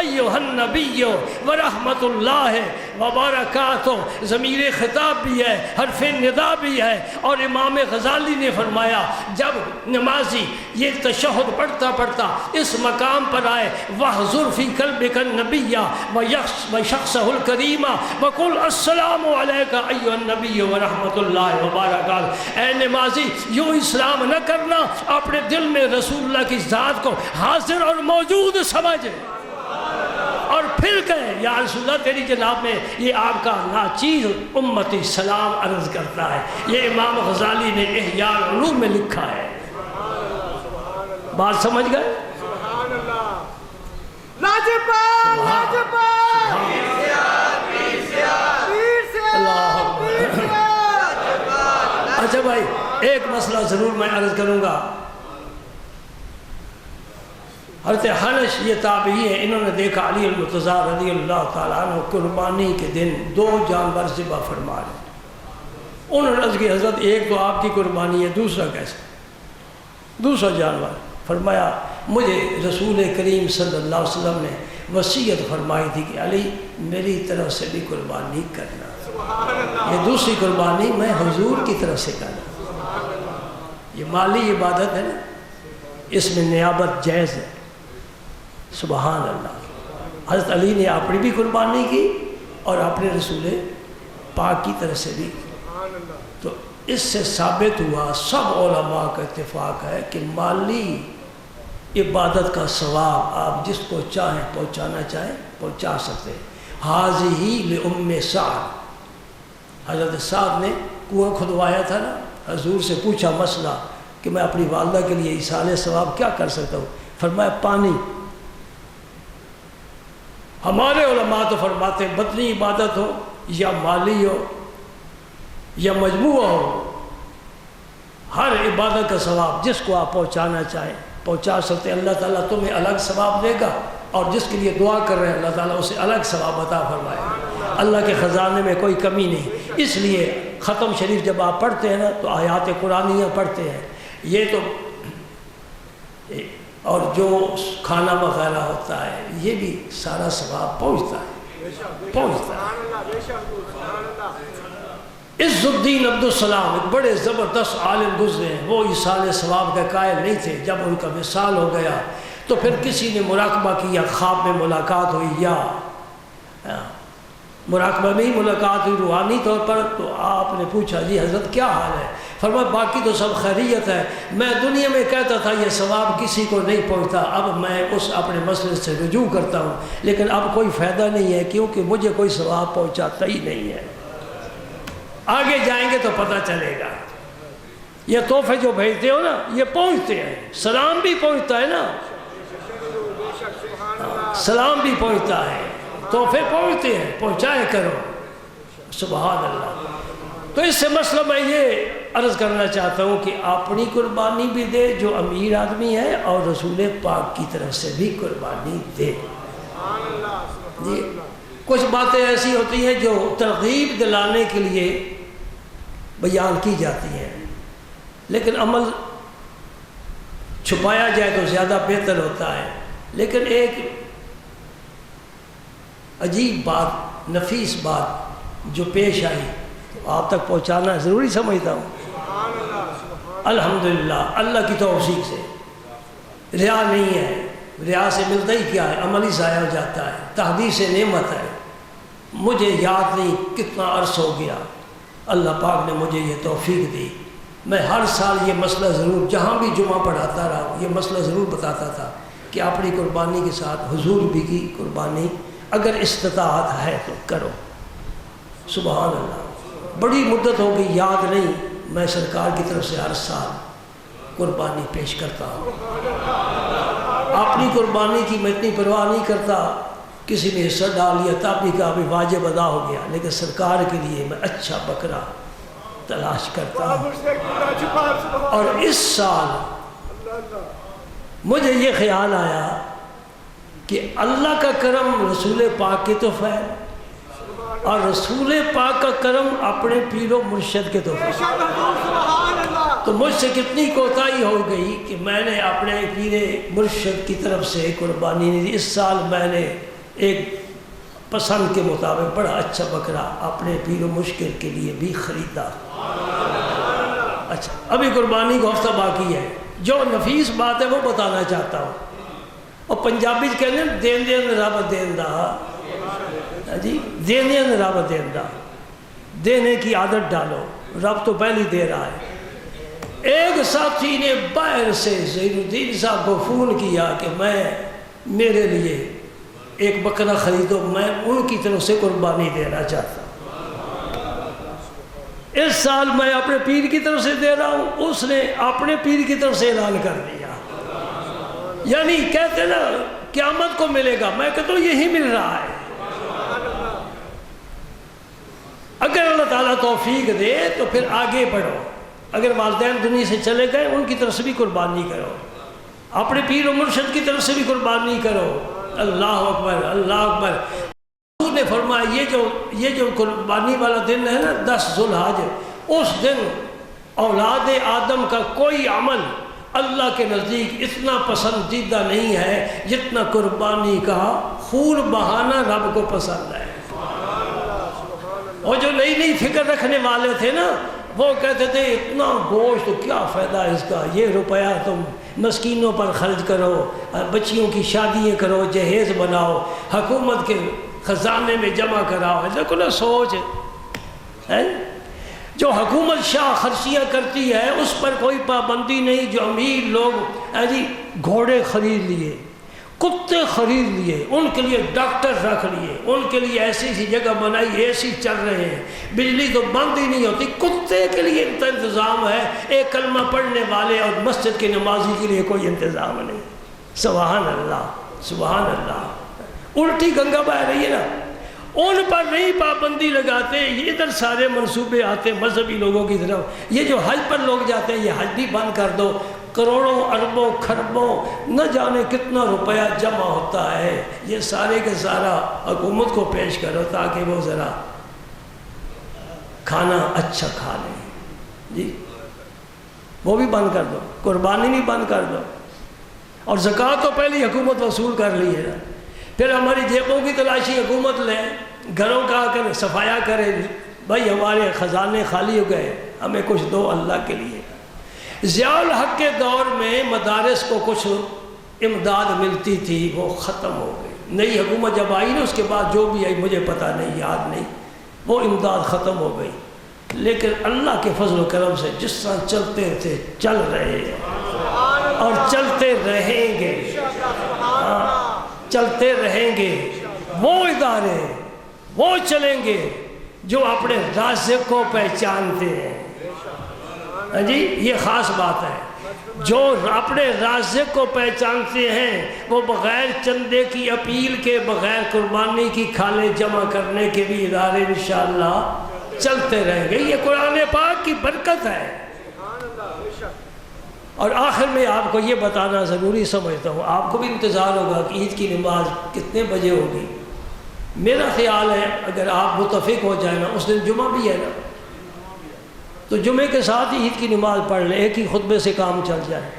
ایھا النبی ورحمۃ اللہ وبرکاتہ. ضمیر خطاب بھی ہے، حرف ندا بھی ہے. اور امام غزالی نے فرمایا جب نمازی یہ تشہد پڑھتا پڑھتا اس مقام پر آئے وَاحْضُرْ فِي قَلْبِكَ النَّبِيَّ وَشَخْصَهُ الْكَرِيمَ وَقُلْ السلام علیکہ ایھا النبی ورحمۃ اللہ وبرکاتہ. اے نمازی یوں اسلام نہ کرنا، اپنے دل میں رسول اللہ کی ذات کو حاضر اور موجود سمجھے اور پھر کہے یا رسول اللہ تیری جناب میں یہ آپ کا ناچیز امتی سلام عرض کرتا ہے. یہ امام غزالی نے احیاء العلوم میں لکھا ہے. بات سمجھ گئے؟ سبحان اللہ. لاجپال لاجپال اچھا بھائی ایک مسئلہ ضرور میں عرض کروں گا. حضرت حنش یہ تابعی ہیں، انہوں نے دیکھا علی المرتضیٰ رضی اللہ تعالیٰ عنہ قربانی کے دن 2 جانور ذبح فرما رہے. انہوں نے عرض کی حضرت ایک تو آپ کی قربانی ہے، دوسرا کیسے؟ دوسرا جانور فرمایا مجھے رسول کریم صلی اللہ علیہ وسلم نے وصیت فرمائی تھی کہ علی میری طرف سے بھی قربانی کرنا. یہ دوسری قربانی میں حضور کی طرف سے کرنا. یہ مالی عبادت ہے نا، اس میں نیابت جائز ہے. سبحان اللہ. حضرت علی نے اپنی بھی قربانی کی اور اپنے رسول پاک کی طرف سے بھی. تو اس سے ثابت ہوا سب علماء کا اتفاق ہے کہ مالی عبادت کا ثواب آپ جس کو چاہیں پہنچانا چاہیں پہنچا سکتے. حاضی لأم سعد، حضرت سعد نے کنواں کھدوایا تھا نا، حضور سے پوچھا مسئلہ کہ میں اپنی والدہ کے لیے ایصال ثواب کیا کر سکتا ہوں. فرمایا پانی. ہمارے علماء تو فرماتے ہیں بدنی عبادت ہو یا مالی ہو یا مجموعہ ہو، ہر عبادت کا ثواب جس کو آپ پہنچانا چاہیں پہنچا سکتے. اللہ تعالیٰ تمہیں الگ ثواب دے گا اور جس کے لیے دعا کر رہے ہیں اللہ تعالیٰ اسے الگ ثواب عطا فرمائے. اللہ کے خزانے میں کوئی کمی نہیں. اس لیے ختم شریف جب آپ پڑھتے ہیں نا تو آیات قرآنیہ پڑھتے ہیں. یہ تو اور جو کھانا وغیرہ ہوتا ہے یہ بھی سارا ثواب پہنچتا ہے. عز الدین عبدالسلام ایک بڑے زبردست عالم گزرے ہیں، وہ ایصال ثواب کا قائل نہیں تھے. جب ان کا وصال ہو گیا تو پھر کسی نے مراقبہ کیا، خواب میں ملاقات ہوئی یا مراقبہ میں ہی ملاقات ہوئی روحانی طور پر. تو آپ نے پوچھا جی حضرت کیا حال ہے؟ فرمایا باقی تو سب خیریت ہے، میں دنیا میں کہتا تھا یہ ثواب کسی کو نہیں پہنچتا، اب میں اس اپنے مسئلے سے رجوع کرتا ہوں لیکن اب کوئی فائدہ نہیں ہے کیونکہ مجھے کوئی ثواب پہنچاتا ہی نہیں ہے. آگے جائیں گے تو پتہ چلے گا. یہ تحفے جو بھیجتے ہو نا یہ پہنچتے ہیں، سلام بھی پہنچتا ہے نا، سلام بھی پہنچتا ہے، تحفے پہنچتے ہیں، پہنچائے کرو. سبحان اللہ. تو اس سے مسئلہ میں یہ عرض کرنا چاہتا ہوں کہ اپنی قربانی بھی دے جو امیر آدمی ہے اور رسول پاک کی طرف سے بھی قربانی دے. جی کچھ باتیں ایسی ہوتی ہیں جو ترغیب دلانے کے لیے بیان کی جاتی ہیں لیکن عمل چھپایا جائے تو زیادہ بہتر ہوتا ہے. لیکن ایک عجیب بات، نفیس بات جو پیش آئی تو آپ تک پہنچانا ضروری سمجھتا ہوں. الحمدللہ اللہ کی توفیق سے ریا نہیں ہے، ریا سے ملتا ہی کیا ہے؟ عمل ہی ضائع ہو جاتا ہے، تحدیث نعمت ہے۔ مجھے یاد نہیں کتنا عرصہ ہو گیا، اللہ پاک نے مجھے یہ توفیق دی، میں ہر سال یہ مسئلہ ضرور جہاں بھی جمعہ پڑھاتا رہا یہ مسئلہ ضرور بتاتا تھا کہ اپنی قربانی کے ساتھ حضور بھی کی قربانی اگر استطاعت ہے تو کرو۔ سبحان اللہ، بڑی مدت ہو گئی، یاد نہیں، میں سرکار کی طرف سے ہر سال قربانی پیش کرتا ہوں۔ اپنی قربانی کی میں اتنی پرواہ نہیں کرتا، کسی نے حصہ ڈال لیا تب بھی کہا بھی واجب ادا ہو گیا، لیکن سرکار کے لیے میں اچھا بکرا تلاش کرتا ہوں۔ اور اس سال مجھے یہ خیال آیا کہ اللہ کا کرم رسول پاک کی تحفہ ہے اور رسول پاک کا کرم اپنے پیر و مرشد کے تحفہ ہے۔ تو مجھ سے کتنی کوتاہی ہو گئی کہ میں نے اپنے پیر مرشد کی طرف سے قربانی نہیں دی۔ اس سال میں نے ایک پسند کے مطابق بڑا اچھا بکرا اپنے پیر و مرشد کے لیے بھی خریدا۔ اچھا، ابھی قربانی کو ہفتہ باقی ہے، جو نفیس بات ہے وہ بتانا چاہتا ہوں۔ اور پنجابی کہتے ہیں دین دین رب دین دا، جی دین دین رب دین دا، دینے کی عادت ڈالو، رب تو پہلی دے رہا ہے۔ ایک ساتھی نے باہر سے زین الدین صاحب کو فون کیا کہ میرے لیے ایک بکرا خریدو، میں ان کی طرف سے قربانی دینا چاہتا ہوں۔ اس سال میں اپنے پیر کی طرف سے دے رہا ہوں، اس نے اپنے پیر کی طرف سے اعلان کر دیا۔ یعنی کہتے نا قیامت کو ملے گا، میں کہتا ہوں یہی مل رہا ہے۔ اگر اللہ تعالیٰ توفیق دے تو پھر آگے بڑھو، اگر والدین دنیا سے چلے گئے ان کی طرف سے بھی قربانی کرو، اپنے پیر و مرشد کی طرف سے بھی قربانی کرو۔ اللہ اکبر، اللہ اکبر۔ حضور نے فرمایا یہ جو قربانی والا دن ہے نا 10 ذو الحج، اس دن اولاد آدم کا کوئی عمل اللہ کے نزدیک اتنا پسندیدہ نہیں ہے جتنا قربانی کا خون بہانا رب کو پسند ہے۔ اور جو نئی فکر رکھنے والے تھے نا وہ کہتے تھے اتنا گوشت تو کیا فائدہ اس کا، یہ روپیہ تم مسکینوں پر خرچ کرو، بچیوں کی شادیاں کرو، جہیز بناؤ، حکومت کے خزانے میں جمع کراؤ۔ دیکھو نا سوچ ہے، جو حکومت شاہ خرچیاں کرتی ہے اس پر کوئی پابندی نہیں۔ جو امیر لوگ جی گھوڑے خرید لیے، کتے خرید لیے، ان کے لیے ڈاکٹر رکھ لیے، ان کے لیے ایسی سی جگہ بنائی، اے سی چل رہے ہیں، بجلی تو بند ہی نہیں ہوتی، کتے کے لیے انتظام ہے، ایک کلمہ پڑھنے والے اور مسجد کے نمازی کے لیے کوئی انتظام نہیں۔ سبحان اللہ، سبحان اللہ۔ الٹی گنگا بہہ رہی ہے نا، ان پر نہیں پابندی لگاتے، یہ ادھر سارے منصوبے آتے مذہبی لوگوں کی طرف۔ یہ جو حج پر لوگ جاتے ہیں یہ حج بھی بند کر دو، کروڑوں اربوں کھربوں نہ جانے کتنا روپیہ جمع ہوتا ہے، یہ سارے کے سارا حکومت کو پیش کرو تاکہ وہ ذرا کھانا اچھا کھا لیں، جی وہ بھی بند کر دو، قربانی بھی بند کر دو۔ اور زکوٰۃ تو پہلی حکومت وصول کر لی ہے نا، پھر ہماری جیبوں کی تلاشی حکومت لے، گھروں کا کر صفایا کرے، بھائی ہمارے خزانے خالی ہو گئے، ہمیں کچھ دو اللہ کے لیے۔ ضیاء الحق کے دور میں مدارس کو کچھ امداد ملتی تھی، وہ ختم ہو گئی۔ نئی حکومت جب آئی نا اس کے بعد جو بھی آئی مجھے پتہ نہیں، یاد نہیں، وہ امداد ختم ہو گئی۔ لیکن اللہ کے فضل و کرم سے جس طرح چلتے تھے چل رہے ہیں اور چلتے رہیں گے، چلتے رہیں گے۔ وہ ادارے وہ چلیں گے جو اپنے رازق کو پہچانتے ہیں، جی یہ خاص بات ہے۔ جو اپنے رازق کو پہچانتے ہیں وہ بغیر چندے کی اپیل کے، بغیر قربانی کی کھالے جمع کرنے کے بھی ادارے انشاءاللہ چلتے رہیں گے۔ یہ قرآن پاک کی برکت ہے۔ اور آخر میں آپ کو یہ بتانا ضروری سمجھتا ہوں، آپ کو بھی انتظار ہوگا کہ عید کی نماز کتنے بجے ہوگی۔ میرا خیال ہے اگر آپ متفق ہو جائیں نا، اس دن جمعہ بھی ہے نا، تو جمعے کے ساتھ ہی عید کی نماز پڑھ لیں، ایک ہی خطبے سے کام چل جائے۔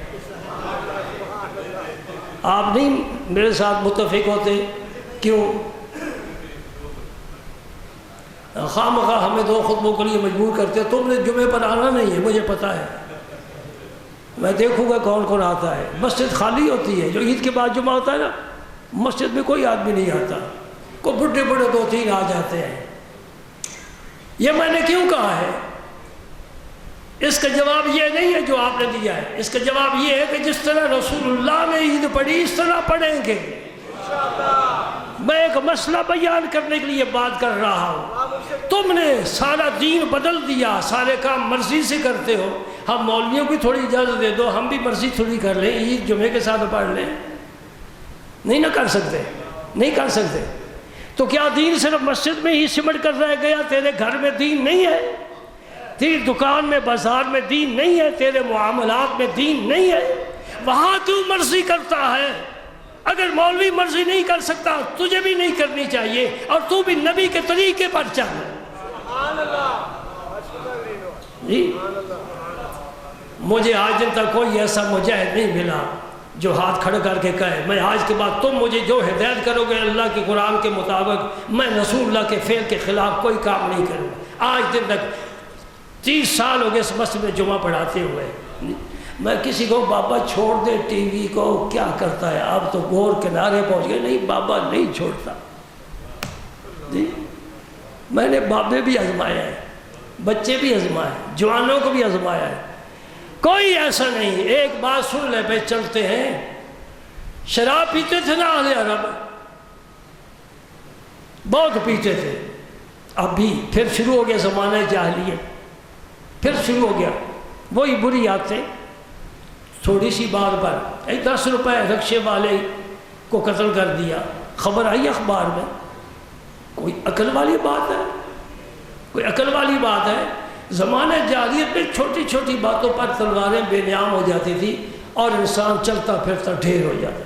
آپ نہیں میرے ساتھ متفق ہوتے؟ کیوں؟ خواہ مخواہ ہمیں 2 خطبوں کے لیے مجبور کرتے، تم نے جمعے پر آنا نہیں ہے، مجھے پتہ ہے، میں دیکھوں گا کون کون آتا ہے. مسجد خالی ہوتی ہے. جو عید کے بعد جمعہ ہوتا ہے نا مسجد میں کوئی آدمی نہیں آتا. کوئی بڑھے بڑھے 2-3 آ جاتے ہیں. یہ میں نے کیوں کہا ہے؟ اس کا جواب یہ نہیں ہے جو آپ نے دیا ہے. اس کا جواب یہ ہے کہ جس طرح رسول اللہ نے عید پڑھی اس طرح پڑھیں گے. میں ایک مسئلہ بیان کرنے کے لیے بات کر رہا ہوں. تم نے سارا دین بدل دیا, سارے کام مرضی سے کرتے ہو. ہم مولویوں کی تھوڑی اجازت دے دو, ہم بھی مرضی تھوڑی کر لیں, عید جمعے کے ساتھ پڑھ لیں. نہیں نہ کر سکتے, نہیں کر سکتے. تو کیا دین صرف مسجد میں ہی سمٹ کر رہ گیا؟ تیرے گھر میں دین نہیں ہے, تیری دکان میں بازار میں دین نہیں ہے, تیرے معاملات میں دین نہیں ہے. وہاں تو مرضی کرتا ہے. اگر مولوی مرضی نہیں کر سکتا تجھے بھی نہیں کرنی چاہیے, اور تو بھی نبی کے طریقے پر چل. جی مجھے آج دن تک کوئی ایسا مجاہد نہیں ملا جو ہاتھ کھڑا کر کے کہے میں آج کے بعد تم مجھے جو ہدایت کرو گے اللہ کے قرآن کے مطابق میں رسول اللہ کے فعل کے خلاف کوئی کام نہیں کروں. آج دن تک 30 سال ہو گئے اس مسجد میں جمعہ پڑھاتے ہوئے. میں کسی کو بابا چھوڑ دے ٹی وی کو, کیا کرتا ہے اب تو گور کنارے پہنچ گئے. نہیں بابا نہیں چھوڑتا. جی میں نے بابے بھی آزمایا ہے, بچے بھی آزمائے, جوانوں کو بھی آزمایا ہے. کوئی ایسا نہیں. ایک بات سن لے پہ چلتے ہیں. شراب پیتے تھے نا اہل عرب, بہت پیتے تھے. اب بھی پھر شروع ہو گیا زمانہ جاہلیت, پھر شروع ہو گیا وہی بری عادتیں. تھوڑی سی بات پر 10 روپے رکشے والے کو قتل کر دیا, خبر آئی اخبار میں. کوئی عقل والی بات ہے؟ کوئی عقل والی بات ہے؟ زمانہ جاہلیت میں چھوٹی چھوٹی باتوں پر تلواریں بے نیام ہو جاتی تھی اور انسان چلتا پھرتا ڈھیر ہو جاتا.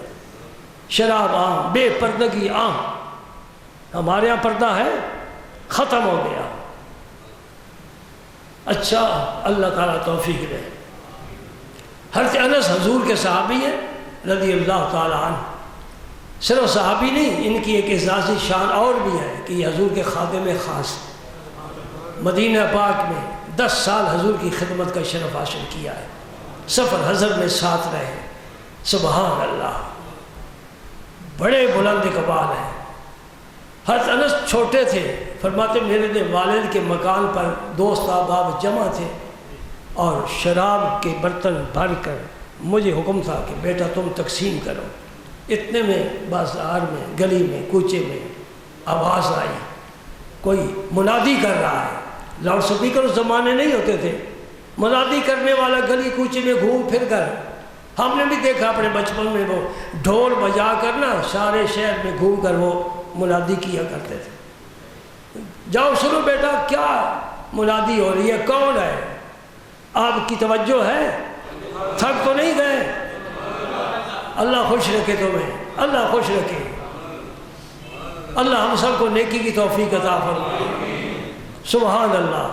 شراب عام, بے پردگی عام. ہمارے یہاں پردہ ہے, ختم ہو گیا. اچھا اللہ تعالیٰ توفیق دے. حضرت انس حضور کے صحابی ہیں رضی اللہ تعالیٰ عنہ. صرف صحابی نہیں, ان کی ایک اعزازی شان اور بھی ہے کہ یہ حضور کے خادم خاص. مدینہ پاک میں 10 سال حضور کی خدمت کا شرف حاصل کیا ہے. سفر حضر میں ساتھ رہے. سبحان اللہ, بڑے بلند اقبال ہیں. حضرت انس چھوٹے تھے, فرماتے میرے والد کے مکان پر دوست احباب جمع تھے اور شراب کے برتن بھر کر مجھے حکم تھا کہ بیٹا تم تقسیم کرو. اتنے میں بازار میں, گلی میں, کوچے میں آواز آئی, کوئی منادی کر رہا ہے. لاؤڈ سپیکر اس زمانے نہیں ہوتے تھے. منادی کرنے والا گلی کوچے میں گھوم پھر کر, ہم نے بھی دیکھا اپنے بچپن میں, وہ ڈھول بجا کر نا سارے شہر میں گھوم کر وہ منادی کیا کرتے تھے. جاؤ سنو بیٹا کیا منادی ہو رہی ہے, کون ہے, آپ کی توجہ ہے, تھک تو نہیں گئے. اللہ خوش رکھے تمہیں, اللہ خوش رکھے. اللہ ہم سب کو نیکی کی توفیق عطا فرمائے. سبحان اللہ.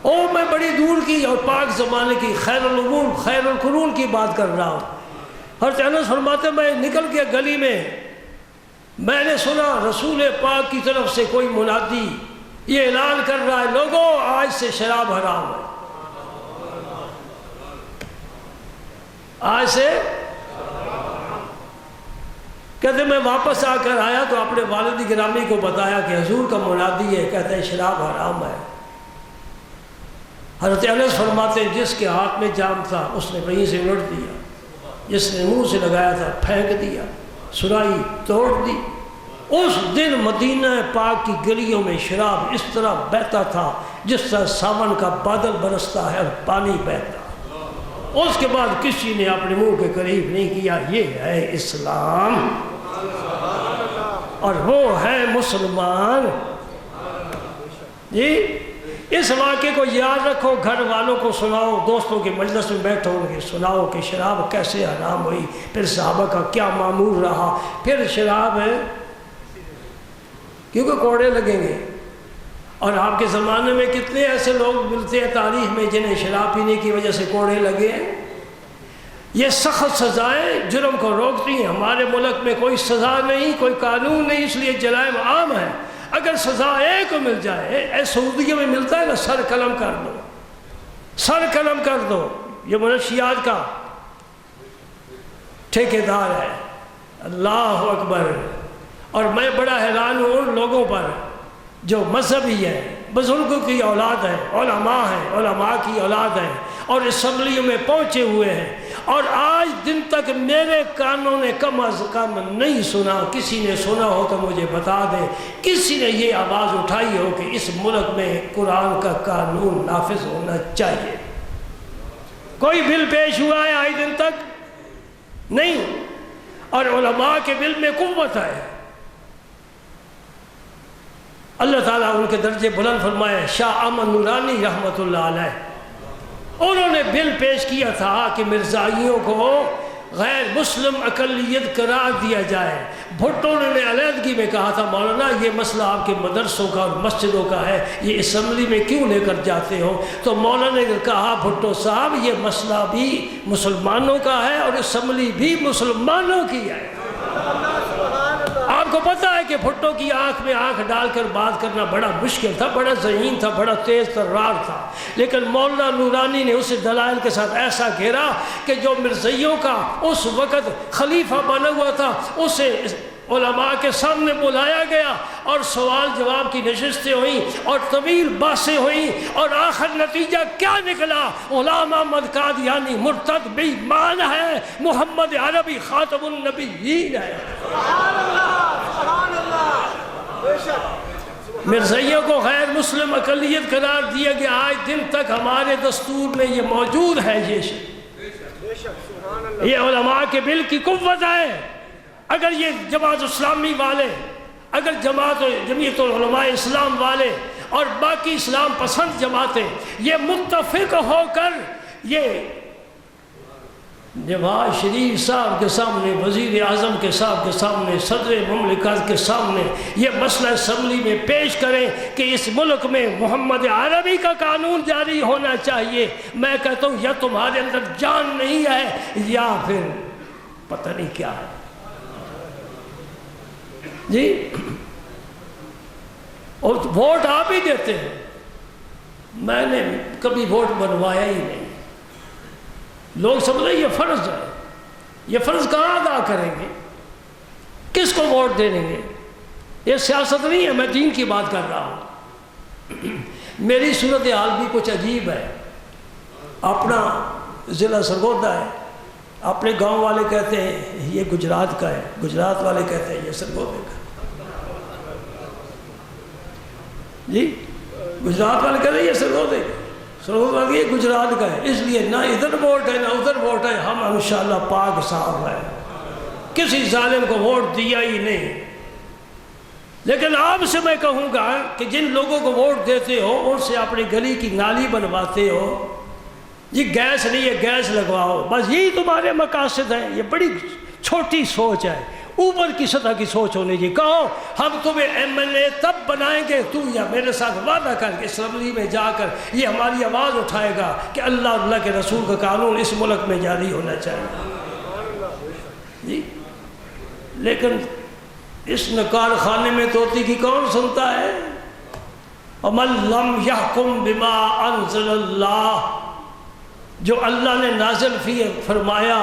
او میں بڑی دور کی اور پاک زمانے کی خیر الامور خیر القرون کی بات کر رہا ہوں. حضرت انس فرماتے میں نکل گیا گلی میں نے سنا رسول پاک کی طرف سے کوئی منادی یہ اعلان کر رہا ہے لوگوں آج سے شراب حرام ہے. آج سے کہتے میں واپس آ کر آیا تو اپنے والد گرامی کو بتایا کہ حضور کا منادی ہے, کہتے ہیں شراب حرام ہے. حضرت انس فرماتے ہیں جس کے ہاتھ میں جام تھا اس نے وہیں سے الٹ دیا, جس نے منہ سے لگایا تھا پھینک دیا, سرائی توڑ دی. اس دن مدینہ پاک کی گلیوں میں شراب اس طرح بہتا تھا جس طرح ساون کا بادل برستا ہے اور پانی بہتا. اس کے بعد کسی نے اپنے منہ کے قریب نہیں کیا. یہ ہے اسلام اور وہ ہے مسلمان. جی اس واقعے کو یاد رکھو, گھر والوں کو سناؤ, دوستوں کے مجلس میں بیٹھو ان کے سناؤ کہ شراب کیسے حرام ہوئی, پھر صحابہ کا کیا معمول رہا. پھر شراب ہے کیونکہ کوڑے لگیں گے, اور آپ کے زمانے میں کتنے ایسے لوگ ملتے ہیں تاریخ میں جنہیں شراب پینے کی وجہ سے کوڑے لگے ہیں. یہ سخت سزائیں جرم کو روکتی ہیں. ہمارے ملک میں کوئی سزا نہیں, کوئی قانون نہیں, اس لیے جرائم عام ہیں. اگر سزا ایک کو مل جائے, سعودیہ میں ملتا ہے نا, سر قلم کر دو, سر قلم کر دو. یہ منشیات کا ٹھیکیدار ہے۔ اللہ اکبر۔ اور میں بڑا حیران ہوں ان لوگوں پر جو مذہبی ہے، بزرگوں کی اولاد ہے، علماء ہیں، علماء کی اولاد ہے، اور اسمبلیوں میں پہنچے ہوئے ہیں، اور آج دن تک میرے کانوں نے کم از کم نہیں سنا، کسی نے سنا ہو تو مجھے بتا دے، کسی نے یہ آواز اٹھائی ہو کہ اس ملک میں قرآن کا قانون نافذ ہونا چاہیے؟ کوئی بل پیش ہوا ہے آج دن تک؟ نہیں۔ اور علماء کے بل میں قوت ہے۔ اللہ تعالیٰ ان کے درجے بلند فرمائے۔ شاہ احمد نورانی رحمۃ اللہ علیہ، انہوں نے بل پیش کیا تھا کہ مرزائیوں کو غیر مسلم اقلیت قرار دیا جائے۔ بھٹو نے علیحدگی میں کہا تھا مولانا یہ مسئلہ آپ کے مدرسوں کا اور مسجدوں کا ہے، یہ اسمبلی میں کیوں لے کر جاتے ہو؟ تو مولانا نے کہا بھٹو صاحب یہ مسئلہ بھی مسلمانوں کا ہے اور اسمبلی بھی مسلمانوں کی ہے۔ آپ کو پتہ ہے کہ بھٹو کی آنکھ میں آنکھ ڈال کر بات کرنا بڑا مشکل تھا، بڑا ذہین تھا، بڑا تیز ترار تھا، لیکن مولانا نورانی نے اسے دلائل کے ساتھ ایسا گھیرا کہ جو مرزائیوں کا اس وقت خلیفہ بنا ہوا تھا اسے علماء کے سامنے بلایا گیا اور سوال جواب کی نشستیں ہوئیں اور طویل بحثیں ہوئیں، اور آخر نتیجہ کیا نکلا؟ غلام احمد قادیانی مرتد بے ایمان ہے، محمد عربی خاتم النبیین ہے۔ سبحان اللہ، سبحان اللہ، بے شک۔ مرزائیوں کو غیر مسلم اقلیت قرار دیا گیا، آج دن تک ہمارے دستور میں یہ موجود ہے۔ بے شک، سبحان اللہ۔ یہ علماء کے بل کی قوت ہے۔ اگر یہ جماعت اسلامی والے، اگر جمعیت العلماء اسلام والے اور باقی اسلام پسند جماعتیں یہ متفق ہو کر یہ نواز شریف صاحب کے سامنے، وزیر اعظم کے صاحب کے سامنے، صدر مملکت کے سامنے یہ مسئلہ اسمبلی میں پیش کریں کہ اس ملک میں محمد عربی کا قانون جاری ہونا چاہیے، میں کہتا ہوں یا تمہارے اندر جان نہیں ہے یا پھر پتہ نہیں کیا ہے۔ جی اور ووٹ آپ ہی دیتے ہیں، میں نے کبھی ووٹ بنوایا ہی نہیں۔ لوگ سمجھ رہے یہ فرض ہے، یہ فرض کہاں ادا کریں گے؟ کس کو ووٹ دیں گے؟ یہ سیاست نہیں ہے، میں دین کی بات کر رہا ہوں۔ میری صورتحال بھی کچھ عجیب ہے۔ اپنا ضلع سرگودا ہے، اپنے گاؤں والے کہتے ہیں یہ گجرات کا ہے، گجرات والے کہتے ہیں یہ سرگودے کا۔ جی گجرات والے کہتے ہیں یہ سرگودے کا، سرگودے والے یہ گجرات کا ہے، اس لیے نہ ادھر ووٹ ہے نہ ادھر ووٹ ہے، ہم انشاءاللہ پاک صاحب ہیں، کسی ظالم کو ووٹ دیا ہی نہیں۔ لیکن آپ سے میں کہوں گا کہ جن لوگوں کو ووٹ دیتے ہو ان سے اپنی گلی کی نالی بنواتے ہو، یہ گیس نہیں ہے گیس لگواؤ، بس یہی تمہارے مقاصد ہیں۔ یہ بڑی چھوٹی سوچ ہے، اوپر کی سطح کی سوچ ہونے کی۔ کہو ہم تمہیں ایم ایل اے تب بنائیں گے، تو یا میرے ساتھ وعدہ کر کے اسمبلی میں جا کر یہ ہماری آواز اٹھائے گا کہ اللہ کے رسول کا قانون اس ملک میں جاری ہونا چاہیے۔ جی لیکن اس نکال خانے میں طوطی کی کون سنتا ہے؟ وَمَن لَّمْ يَحْكُمْ بِمَا أَنزَلَ اللَّهُ، جو اللہ نے نازل فرمایا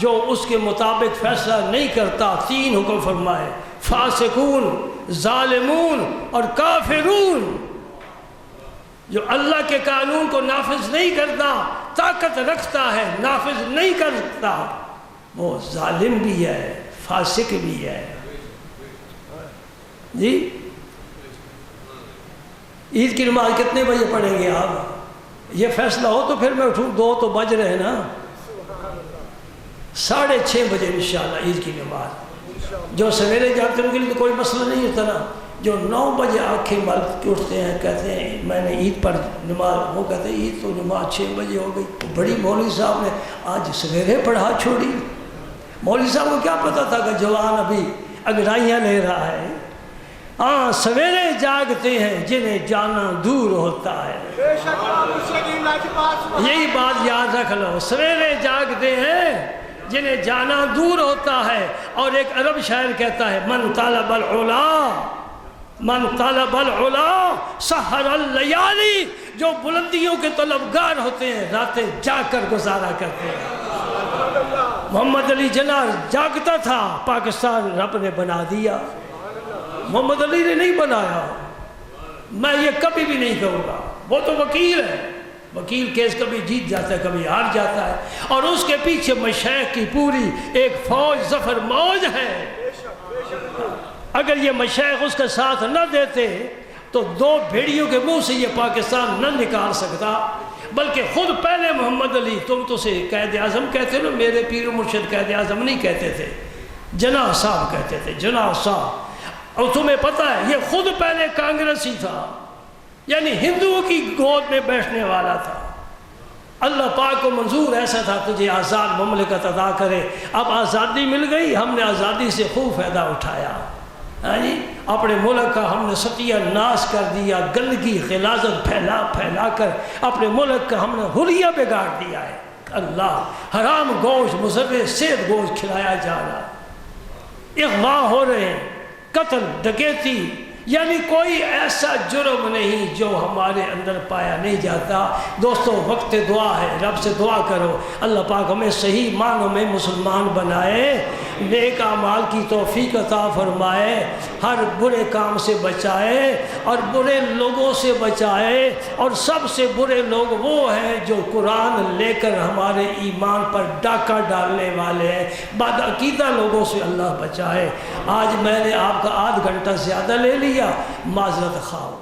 جو اس کے مطابق فیصلہ نہیں کرتا، تین حکم فرمائے، فاسقون، ظالمون اور کافرون۔ جو اللہ کے قانون کو نافذ نہیں کرتا، طاقت رکھتا ہے نافذ نہیں کرتا، وہ ظالم بھی ہے فاسق بھی ہے۔ جی عید کی نماز کتنے بجے پڑھیں گے آپ؟ یہ فیصلہ ہو تو پھر میں اٹھوں، 2 تو بج رہے ہیں نا، 6:30 بجے انشاءاللہ عید کی نماز۔ جو سویرے جاتے ہیں ان کے لیے تو کوئی مسئلہ نہیں ہوتا نا، جو 9 بجے آنکھیں مل کے اٹھتے ہیں کہتے ہیں میں نے عید پر نماز، وہ کہتے ہیں عید تو نماز 6 بجے ہو گئی، بڑی مولوی صاحب نے آج سویرے پڑھا چھوڑی۔ مولوی صاحب کو کیا پتا تھا کہ جوان ابھی انگڑائیاں لے رہا ہے؟ ہاں سویرے جاگتے ہیں جنہیں جانا دور ہوتا ہے، یہی بات یاد رکھ لو، سویرے جاگتے ہیں جنہیں جانا دور ہوتا ہے۔ اور ایک عرب شاعر کہتا ہے من طلب العلا سحر اللیالی، جو بلندیوں کے طلبگار ہوتے ہیں راتیں جا کر گزارا کرتے ہیں۔ محمد علی جناح جاگتا تھا، پاکستان رب نے بنا دیا، محمد علی نے نہیں بنایا۔ میں یہ کبھی بھی نہیں کہوں گا، وہ تو وکیل ہے، وکیل کیس کبھی جیت جاتا ہے کبھی ہار جاتا ہے، اور اس کے پیچھے مشائخ کی پوری ایک فوج ظفر موج ہے۔ اگر یہ مشائخ اس کا ساتھ نہ دیتے تو 2 بھیڑیوں کے منہ سے یہ پاکستان نہ نکال سکتا، بلکہ خود پہلے محمد علی، تم تو سے قائد اعظم کہتے ہو، میرے پیر و مرشد قائد اعظم نہیں کہتے تھے، جناح صاحب کہتے تھے، جناح صاحب۔ اور تمہیں پتہ ہے یہ خود پہلے کانگریسی تھا، یعنی ہندوؤں کی گود میں بیٹھنے والا تھا۔ اللہ پاک کو منظور ایسا تھا تجھے آزاد مملکت عطا کرے۔ اب آزادی مل گئی، ہم نے آزادی سے خوب فائدہ اٹھایا، ہاں جی، اپنے ملک کا ہم نے ستیہ ناش کر دیا، گندگی غلاظت پھیلا پھیلا کر اپنے ملک کا ہم نے حلیہ بگاڑ دیا ہے۔ اللہ، حرام گوشت، مضر صحت گوشت کھلایا جا رہا، اغوا ہو رہے ہیں، قتل ڈکیتی، یعنی کوئی ایسا جرم نہیں جو ہمارے اندر پایا نہیں جاتا۔ دوستو، وقت دعا ہے، رب سے دعا کرو اللہ پاک ہمیں صحیح معنوں میں مسلمان بنائے، نیک اعمال کی توفیق عطا فرمائے، ہر برے کام سے بچائے اور برے لوگوں سے بچائے، اور سب سے برے لوگ وہ ہیں جو قرآن لے کر ہمارے ایمان پر ڈاکہ ڈالنے والے ہیں، بد عقیدہ لوگوں سے اللہ بچائے۔ آج میں نے آپ کا آدھ گھنٹہ زیادہ لے لیا، معذرت خواہ۔